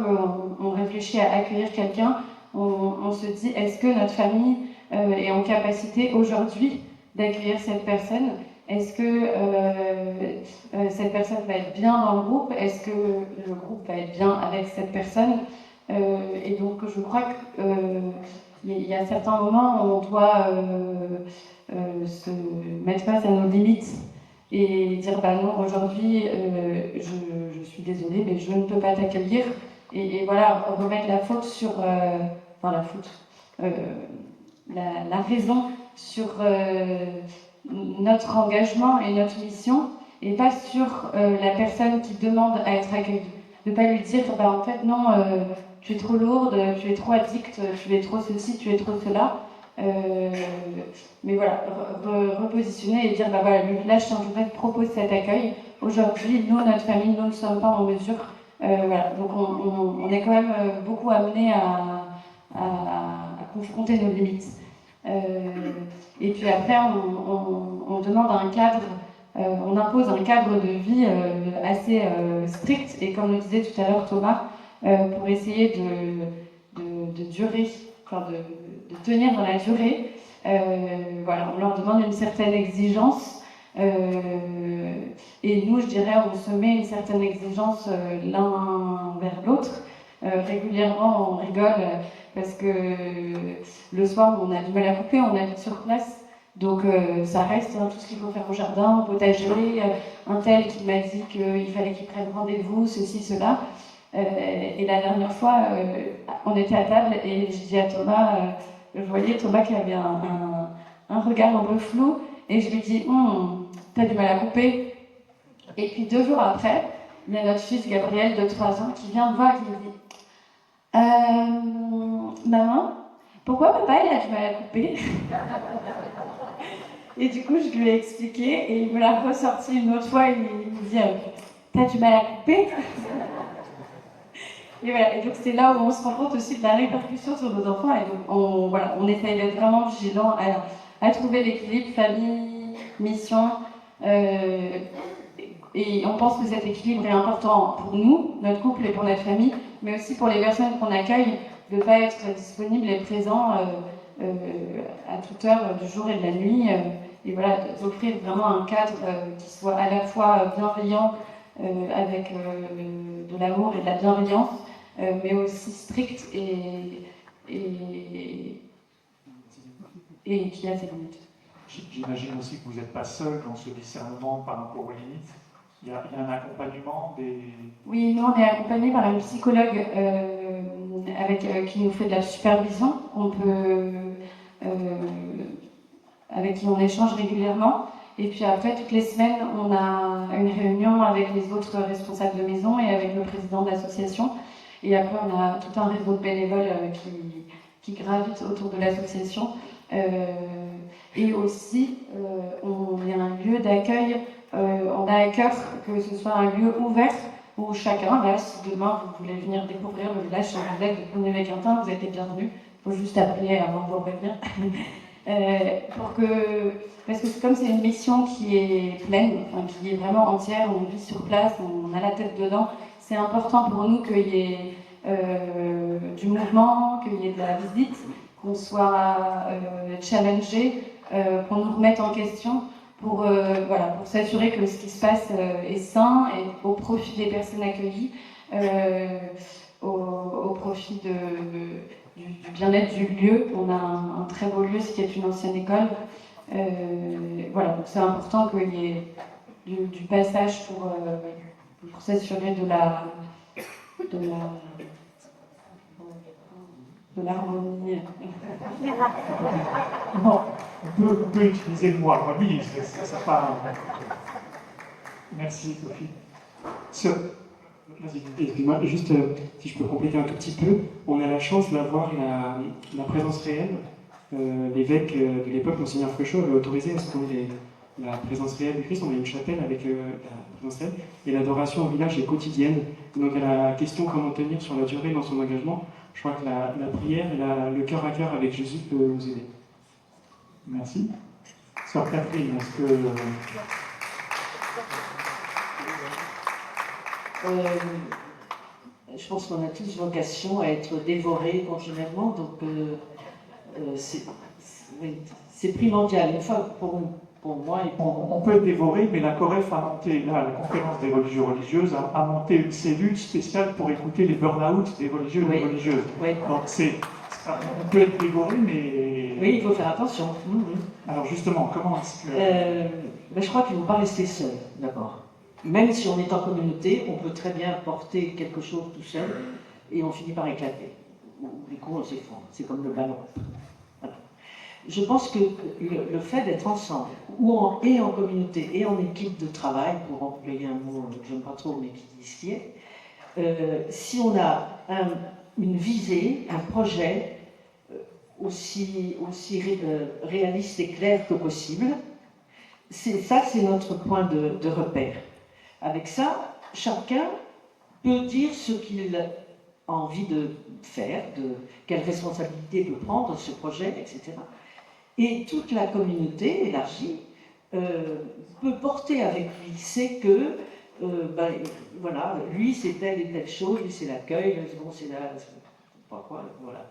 qu'on réfléchit à accueillir quelqu'un, on se dit, est-ce que notre famille est en capacité aujourd'hui d'accueillir cette personne? Est-ce que cette personne va être bien dans le groupe? Est-ce que le groupe va être bien avec cette personne? Et donc je crois qu'il y a certains moments où on doit se mettre face à nos limites et dire bah non, aujourd'hui je suis désolée mais je ne peux pas t'accueillir, et voilà, remettre la faute sur enfin la faute, la raison sur notre engagement et notre mission, et pas sur la personne qui demande à être accueillie. De ne pas lui dire, bah, en fait, non, tu es trop lourde, tu es trop addict, tu es trop ceci, tu es trop cela. Mais voilà, repositionner et dire, bah voilà, le village Saint-Joseph propose cet accueil. Aujourd'hui, nous, notre famille, nous ne sommes pas en mesure. Voilà, donc on est quand même beaucoup amené à confronter nos limites. Et puis après, on demande un cadre, on impose un cadre de vie assez strict, et comme le disait tout à l'heure Thomas, pour essayer de durer, enfin de tenir dans la durée. Voilà, on leur demande une certaine exigence. Et nous, je dirais, on se met une certaine exigence l'un vers l'autre. Régulièrement, on rigole parce que le soir, on a du mal à couper, on habite sur place. Donc ça reste tout ce qu'il faut faire au jardin, au potager, un tel qui m'a dit qu'il fallait qu'il prenne rendez-vous, ceci, cela. Et la dernière fois, on était à table et j'ai dit à Thomas, je voyais Thomas qui avait un regard un peu flou, et je lui dis, t'as du mal à couper. Et puis 2 jours après, il y a notre fils Gabriel de 3 ans qui vient me voir et qui me dit, maman, pourquoi papa il a du mal à couper? Et du coup, je lui ai expliqué, et il me l'a ressorti une autre fois, et il me dit, t'as du mal à couper? Et voilà, et donc c'est là où on se rend compte aussi de la répercussion sur nos enfants, et donc on essaye d'être vraiment vigilant à trouver l'équilibre famille, mission, et on pense que cet équilibre est important pour nous, notre couple et pour notre famille, mais aussi pour les personnes qu'on accueille, de ne pas être disponible et présent à toute heure du jour et de la nuit, et voilà, d'offrir vraiment un cadre qui soit à la fois bienveillant, avec de l'amour et de la bienveillance, mais aussi strict et qui a ses limites. J'imagine aussi que vous n'êtes pas seul dans ce discernement par rapport aux limites. Il y a un accompagnement des... Oui, nous on est accompagnés par une psychologue qui nous fait de la supervision. Avec qui on échange régulièrement. Et puis après, toutes les semaines, on a une réunion avec les autres responsables de maison et avec le président de l'association. Et après, on a tout un réseau de bénévoles qui gravitent autour de l'association. Et aussi, on est un lieu d'accueil. On a à cœur que ce soit un lieu ouvert où chacun, là, si demain vous voulez venir découvrir le village Saint-Joseph de Plounémec-Quintin, vous êtes les bienvenus. Il faut juste appeler avant de vous prévenir. Parce que comme c'est une mission qui est pleine, enfin, qui est vraiment entière, on vit sur place, on a la tête dedans, c'est important pour nous qu'il y ait du mouvement, qu'il y ait de la visite, qu'on soit challengé, qu'on nous remette en question pour s'assurer que ce qui se passe est sain et au profit des personnes accueillies, au profit du bien-être du lieu. On a un très beau lieu, ce qui est une ancienne école. Voilà, donc c'est important qu'il y ait du passage pour s'assurer de l'harmonie. Non, on peut utiliser le mot harmonie, ça part. Merci, Sophie. Excuse-moi, juste si je peux compléter un tout petit peu, on a la chance d'avoir la présence réelle. L'évêque de l'époque, Monseigneur Fréchot, avait autorisé à ce qu'on ait la présence réelle du Christ. On a une chapelle avec la présence réelle, et l'adoration au village est quotidienne. Donc à la question comment tenir sur la durée dans son engagement, je crois que la prière et le cœur à cœur avec Jésus peut nous aider. Merci. Sœur Catherine, est-ce que... Je pense qu'on a tous vocation à être dévorés continuellement, donc c'est primordial. Une fois pour moi et pour... On peut être dévoré, mais la COREF a monté, là, la conférence des religieux religieuses a monté une cellule spéciale pour écouter les burn-out des religieux et des religieuses. Oui. Donc on peut être dévoré, mais... Oui, il faut faire attention. Alors justement, comment est-ce que... Je crois qu'il ne faut pas rester seul, d'abord. Même si on est en communauté, on peut très bien porter quelque chose tout seul et on finit par éclater. Du coup, on s'effondre. C'est comme le ballon. Voilà. Je pense que le fait d'être ensemble, et en communauté, et en équipe de travail, pour employer un mot que je n'aime pas trop, mais qui dit ce qui est, si on a une visée, un projet aussi réaliste et clair que possible. Ça, c'est notre point de repère. Avec ça, chacun peut dire ce qu'il a envie de faire, quelle responsabilité peut prendre ce projet, etc. Et toute la communauté élargie peut porter avec lui, c'est que, voilà, lui c'est telle et telle chose, lui c'est l'accueil, bon c'est la... pas quoi, voilà.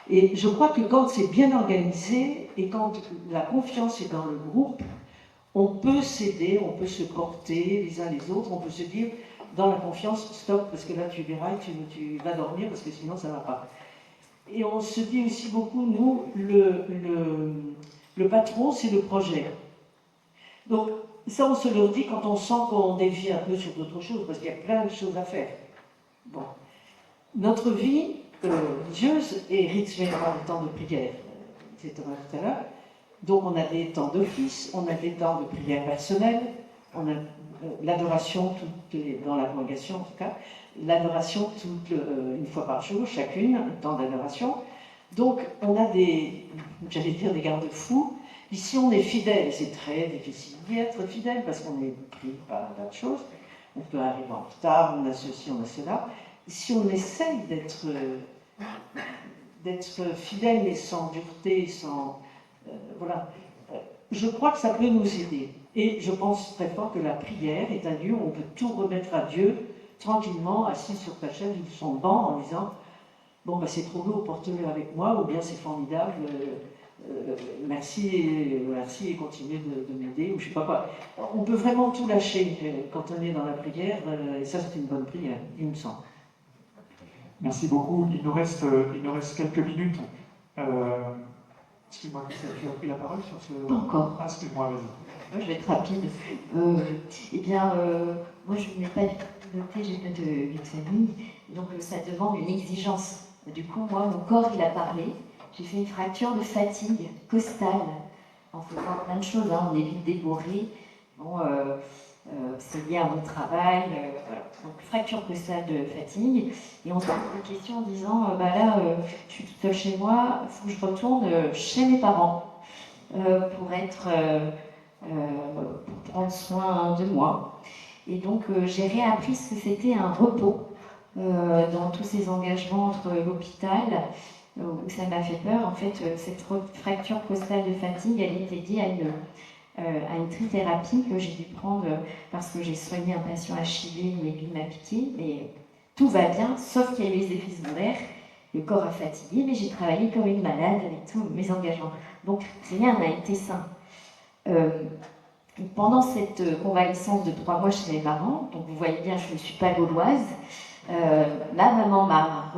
Et je crois que quand c'est bien organisé et quand la confiance est dans le groupe, on peut s'aider, on peut se porter les uns les autres, on peut se dire dans la confiance, stop, parce que là tu verras, tu vas dormir parce que sinon ça ne va pas. Et on se dit aussi beaucoup, nous, le patron, c'est le projet. Donc ça, on se le dit quand on sent qu'on dévie un peu sur d'autres choses, parce qu'il y a plein de choses à faire. Bon. Notre vie religieuse est rythmée par le temps de prière, etc. tout à l'heure. Donc on a des temps d'office, on a des temps de prière personnelle, on a l'adoration dans la congrégation en tout cas, l'adoration une fois par jour, chacune, un temps d'adoration. Donc on a des garde-fous. Ici on est fidèle, c'est très difficile d'y être fidèle parce qu'on est pris par plein de choses. On peut arriver en retard, on a ceci, on a cela. Si on essaye d'être fidèle mais sans dureté, sans... voilà. Je crois que ça peut nous aider. Et je pense très fort que la prière est un lieu où on peut tout remettre à Dieu, tranquillement, assis sur ta chaise ou son banc, en disant « Bon, c'est trop lourd, porte-le avec moi » ou bien « C'est formidable, merci et continuez de m'aider » ou je ne sais pas quoi. On peut vraiment tout lâcher quand on est dans la prière, et ça c'est une bonne prière, il me semble. Merci beaucoup. Il nous reste quelques minutes. Excuse-moi, tu as pris la parole sur ce... Pas encore. Ah, excuse-moi, vas-y. Moi, je vais être rapide. Moi, je n'ai pas noté, j'ai pas de vie de famille, donc ça demande une exigence. Du coup, moi, mon corps, il a parlé. J'ai fait une fracture de fatigue costale en faisant plein de choses. Hein. On est vite dévoré. Bon, c'est lié à mon travail. Voilà. Donc, fracture costale de fatigue. Et on se pose des questions en disant je suis toute seule chez moi, il faut que je retourne chez mes parents pour prendre soin de moi. Et donc, j'ai réappris ce que c'était un repos dans tous ces engagements entre l'hôpital, où ça m'a fait peur. En fait, cette fracture costale de fatigue, elle était liée à une trithérapie que j'ai dû prendre parce que j'ai soigné un patient HIV, une aiguille m'a piqué, mais tout va bien, sauf qu'il y a eu les effets secondaires. Le corps a fatigué, mais j'ai travaillé comme une malade avec tous mes engagements. Donc, rien n'a été sain. Pendant cette convalescence de 3 mois chez mes parents, donc vous voyez bien, je ne suis pas gauloise, ma maman m'a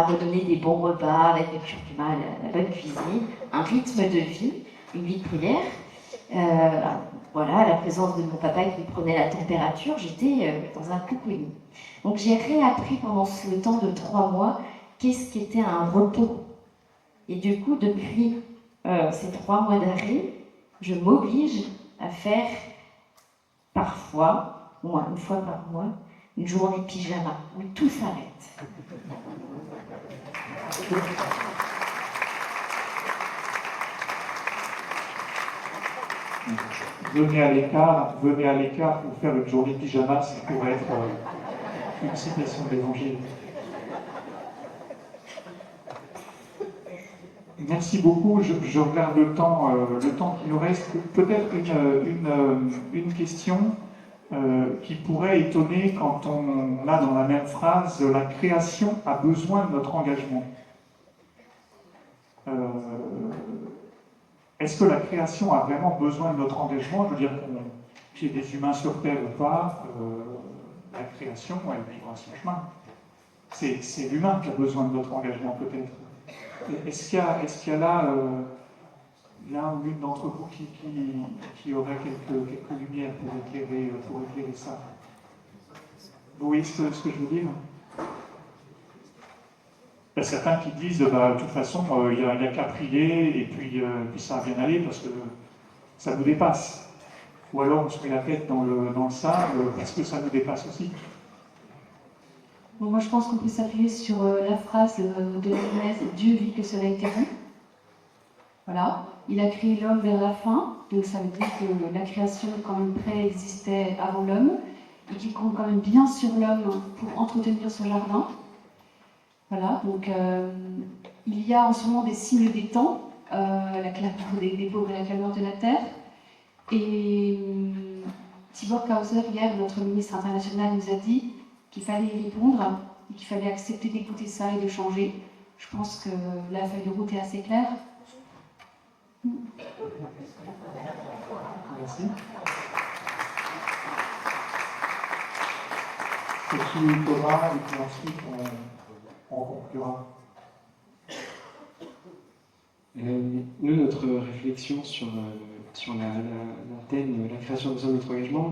redonné des bons repas avec des curcuma, la bonne cuisine, un rythme de vie, une vie de prière. Voilà, la présence de mon papa qui prenait la température, j'étais dans un cocooning. Donc j'ai réappris pendant le temps de 3 mois qu'est-ce qu'était un repos. Et du coup, depuis ces 3 mois d'arrêt, je m'oblige à faire parfois, au moins une fois par mois, une journée de pyjama, où tout s'arrête. Venez à l'écart pour faire une journée de pyjama, ça pourrait être une citation de l'Évangile. Merci beaucoup. Je regarde le temps qui nous reste. Peut-être une question qui pourrait étonner quand on a dans la même phrase « La création a besoin de notre engagement ». Est-ce que la création a vraiment besoin de notre engagement? Je veux dire qu'il y ait des humains sur Terre ou pas, la création, elle vivra son chemin. C'est l'humain qui a besoin de notre engagement, peut-être. Est-ce qu'il y a là l'un ou l'une d'entre vous qui aurait quelques lumières pour éclairer ça? Vous voyez ce que je veux dire? Il y a certains qui disent, de toute façon, il n'y a qu'à prier et puis ça va bien aller parce que ça nous dépasse. Ou alors on se met la tête dans le sable parce que ça nous dépasse aussi. Bon, moi, je pense qu'on peut s'appuyer sur la phrase de la Genèse « Dieu vit que cela était bon ». Voilà. Il a créé l'homme vers la fin, donc ça veut dire que la création quand même préexistait avant l'homme, et qu'il compte quand même bien sur l'homme pour entretenir son jardin. Voilà, donc il y a en ce moment des signes des temps, la clameur des pauvres et la clameur de la terre. Et Tibor Kauser, hier, notre ministre international, nous a dit qu'il fallait y répondre et qu'il fallait accepter d'écouter ça et de changer. Je pense que la feuille de route est assez claire. Merci. Sophie, Thomas, et puis ensuite on conclura. Nous, notre réflexion sur la thème, la création des hommes et notre engagement,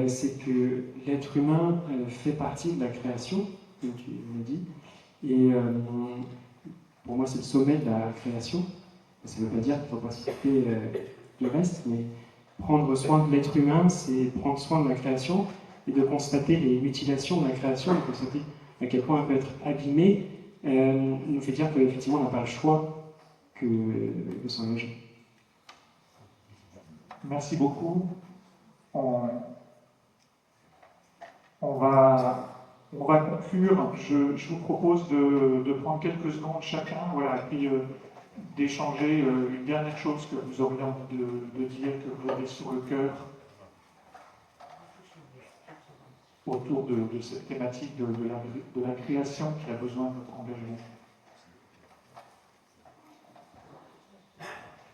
c'est que l'être humain fait partie de la création, comme tu l'as dit, et pour moi c'est le sommet de la création. Ça ne veut pas dire qu'il ne faut pas s'occuper du reste, mais prendre soin de l'être humain, c'est prendre soin de la création et de constater les mutilations de la création, de constater à quel point elle peut être abîmée, nous fait dire qu'effectivement on n'a pas le choix que de s'engager. Merci beaucoup. On va conclure. Je vous propose de prendre quelques secondes chacun, voilà, et puis d'échanger une dernière chose que vous auriez envie de dire, que vous avez sur le cœur, autour de cette thématique de la création qui a besoin de notre engagement.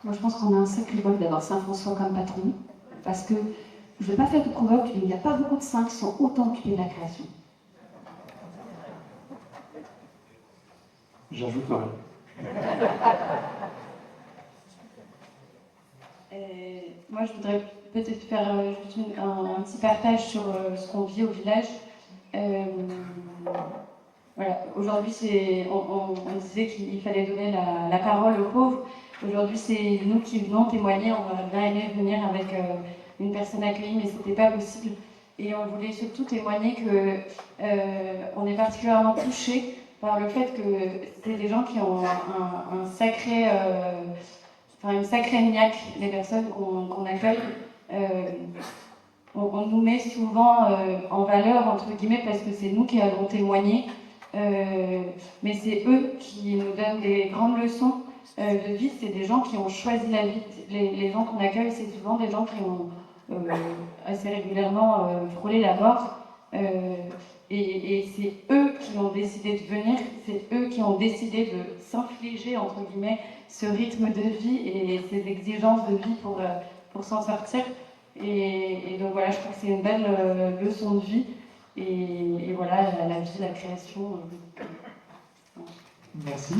Moi, je pense qu'on a un sacré bol d'avoir Saint François comme patron, parce que je ne vais pas faire de provoque, mais il n'y a pas beaucoup de saints qui sont autant occupés de la création. J'ajouterai. Moi, je voudrais peut-être faire juste un petit partage sur ce qu'on vit au village. Voilà. Aujourd'hui, on disait qu'il fallait donner la parole aux pauvres. Aujourd'hui, c'est nous qui venons témoigner. On aurait bien aimé venir avec une personne accueillie, mais ce n'était pas possible. Et on voulait surtout témoigner qu'on est particulièrement touchés par le fait que c'est des gens qui ont une sacrée niaque, les personnes qu'on accueille. On nous met souvent en valeur, entre guillemets, parce que c'est nous qui avons témoigné, mais c'est eux qui nous donnent des grandes leçons de vie. C'est des gens qui ont choisi la vie. Les gens qu'on accueille, c'est souvent des gens qui ont assez régulièrement frôlé la mort. Et c'est eux qui ont décidé de venir, c'est eux qui ont décidé de s'infliger, entre guillemets, ce rythme de vie et ces exigences de vie pour s'en sortir. Et donc voilà, je trouve que c'est une belle leçon de vie. Et voilà, la vie, la création. Merci.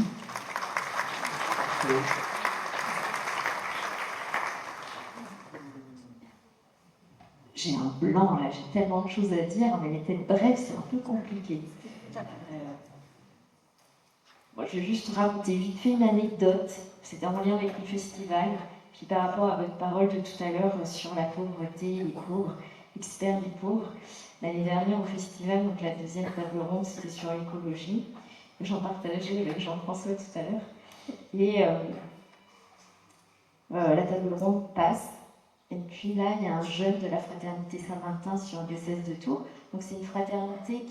J'ai un blanc là, j'ai tellement de choses à dire, mais les têtes brèves, c'est un peu compliqué. Moi, je vais juste raconter vite fait une anecdote. C'était en lien avec le festival, puis par rapport à votre parole de tout à l'heure sur la pauvreté, les pauvres, experts des pauvres. L'année dernière au festival, donc la deuxième table ronde, c'était sur l'écologie. J'en partageais avec Jean-François tout à l'heure. Et la table ronde passe. Et puis là, il y a un jeune de la fraternité Saint-Martin sur le diocèse de Tours. Donc c'est une fraternité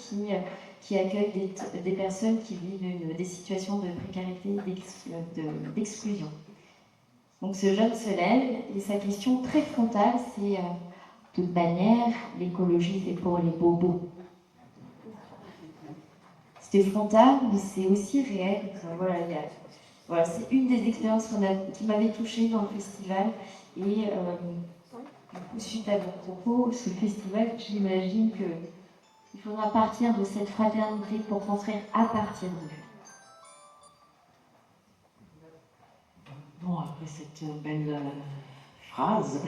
qui accueille des personnes qui vivent des situations de précarité, d'exclusion. Donc ce jeune se lève et sa question très frontale, c'est de toute manière, l'écologie c'est pour les bobos. C'était frontal, mais c'est aussi réel. Voilà, c'est une des expériences qui m'avait touchée dans le festival. Et du coup, suite à vos propos, ce festival, j'imagine qu'il faudra partir de cette fraternité pour construire à partir d'eux. Bon, après cette belle phrase,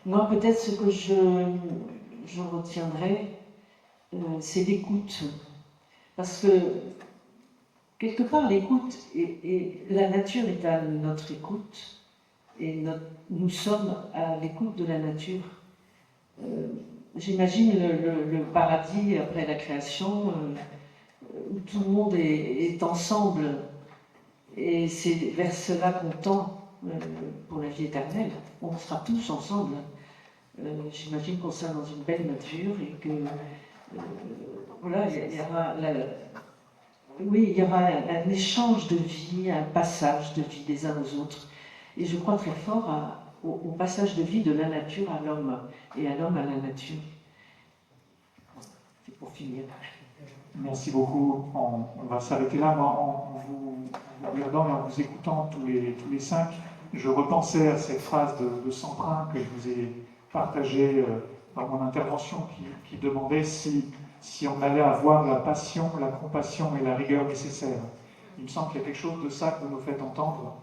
moi peut-être ce que je retiendrai, c'est l'écoute. Parce que quelque part l'écoute, et la nature est à notre écoute, et nous sommes à l'écoute de la nature. j'imagine le paradis après la création, où tout le monde est ensemble, et c'est vers cela qu'on tend pour la vie éternelle. On sera tous ensemble. J'imagine qu'on sera dans une belle nature et que voilà, il y aura un échange de vie, un passage de vie des uns aux autres. Et je crois très fort au passage de vie de la nature à l'homme et à l'homme à la nature. C'est pour finir. Merci beaucoup. On va s'arrêter là. Moi, en vous regardant et en vous écoutant tous les cinq, je repensais à cette phrase de Semprin que je vous ai partagée dans mon intervention qui demandait si on allait avoir la passion, la compassion et la rigueur nécessaires. Il me semble qu'il y a quelque chose de ça que vous nous faites entendre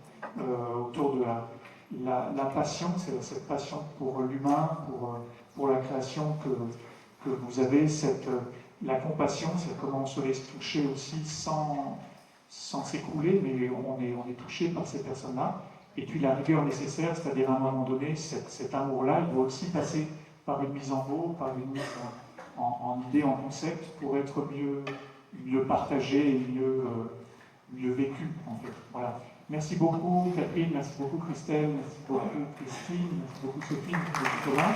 autour de la passion, c'est cette passion pour l'humain, pour la création que vous avez, la compassion, c'est comment on se laisse toucher aussi sans s'écrouler, mais on est touché par ces personnes-là. Et puis la rigueur nécessaire, c'est-à-dire à un moment donné, cet amour-là, il doit aussi passer par une mise en mots, par une mise en idée, en concept, pour être mieux partagé et mieux vécu, en fait. Voilà. Merci beaucoup Catherine, merci beaucoup Christelle, merci beaucoup Christine, merci beaucoup Sophie, merci beaucoup Thomas.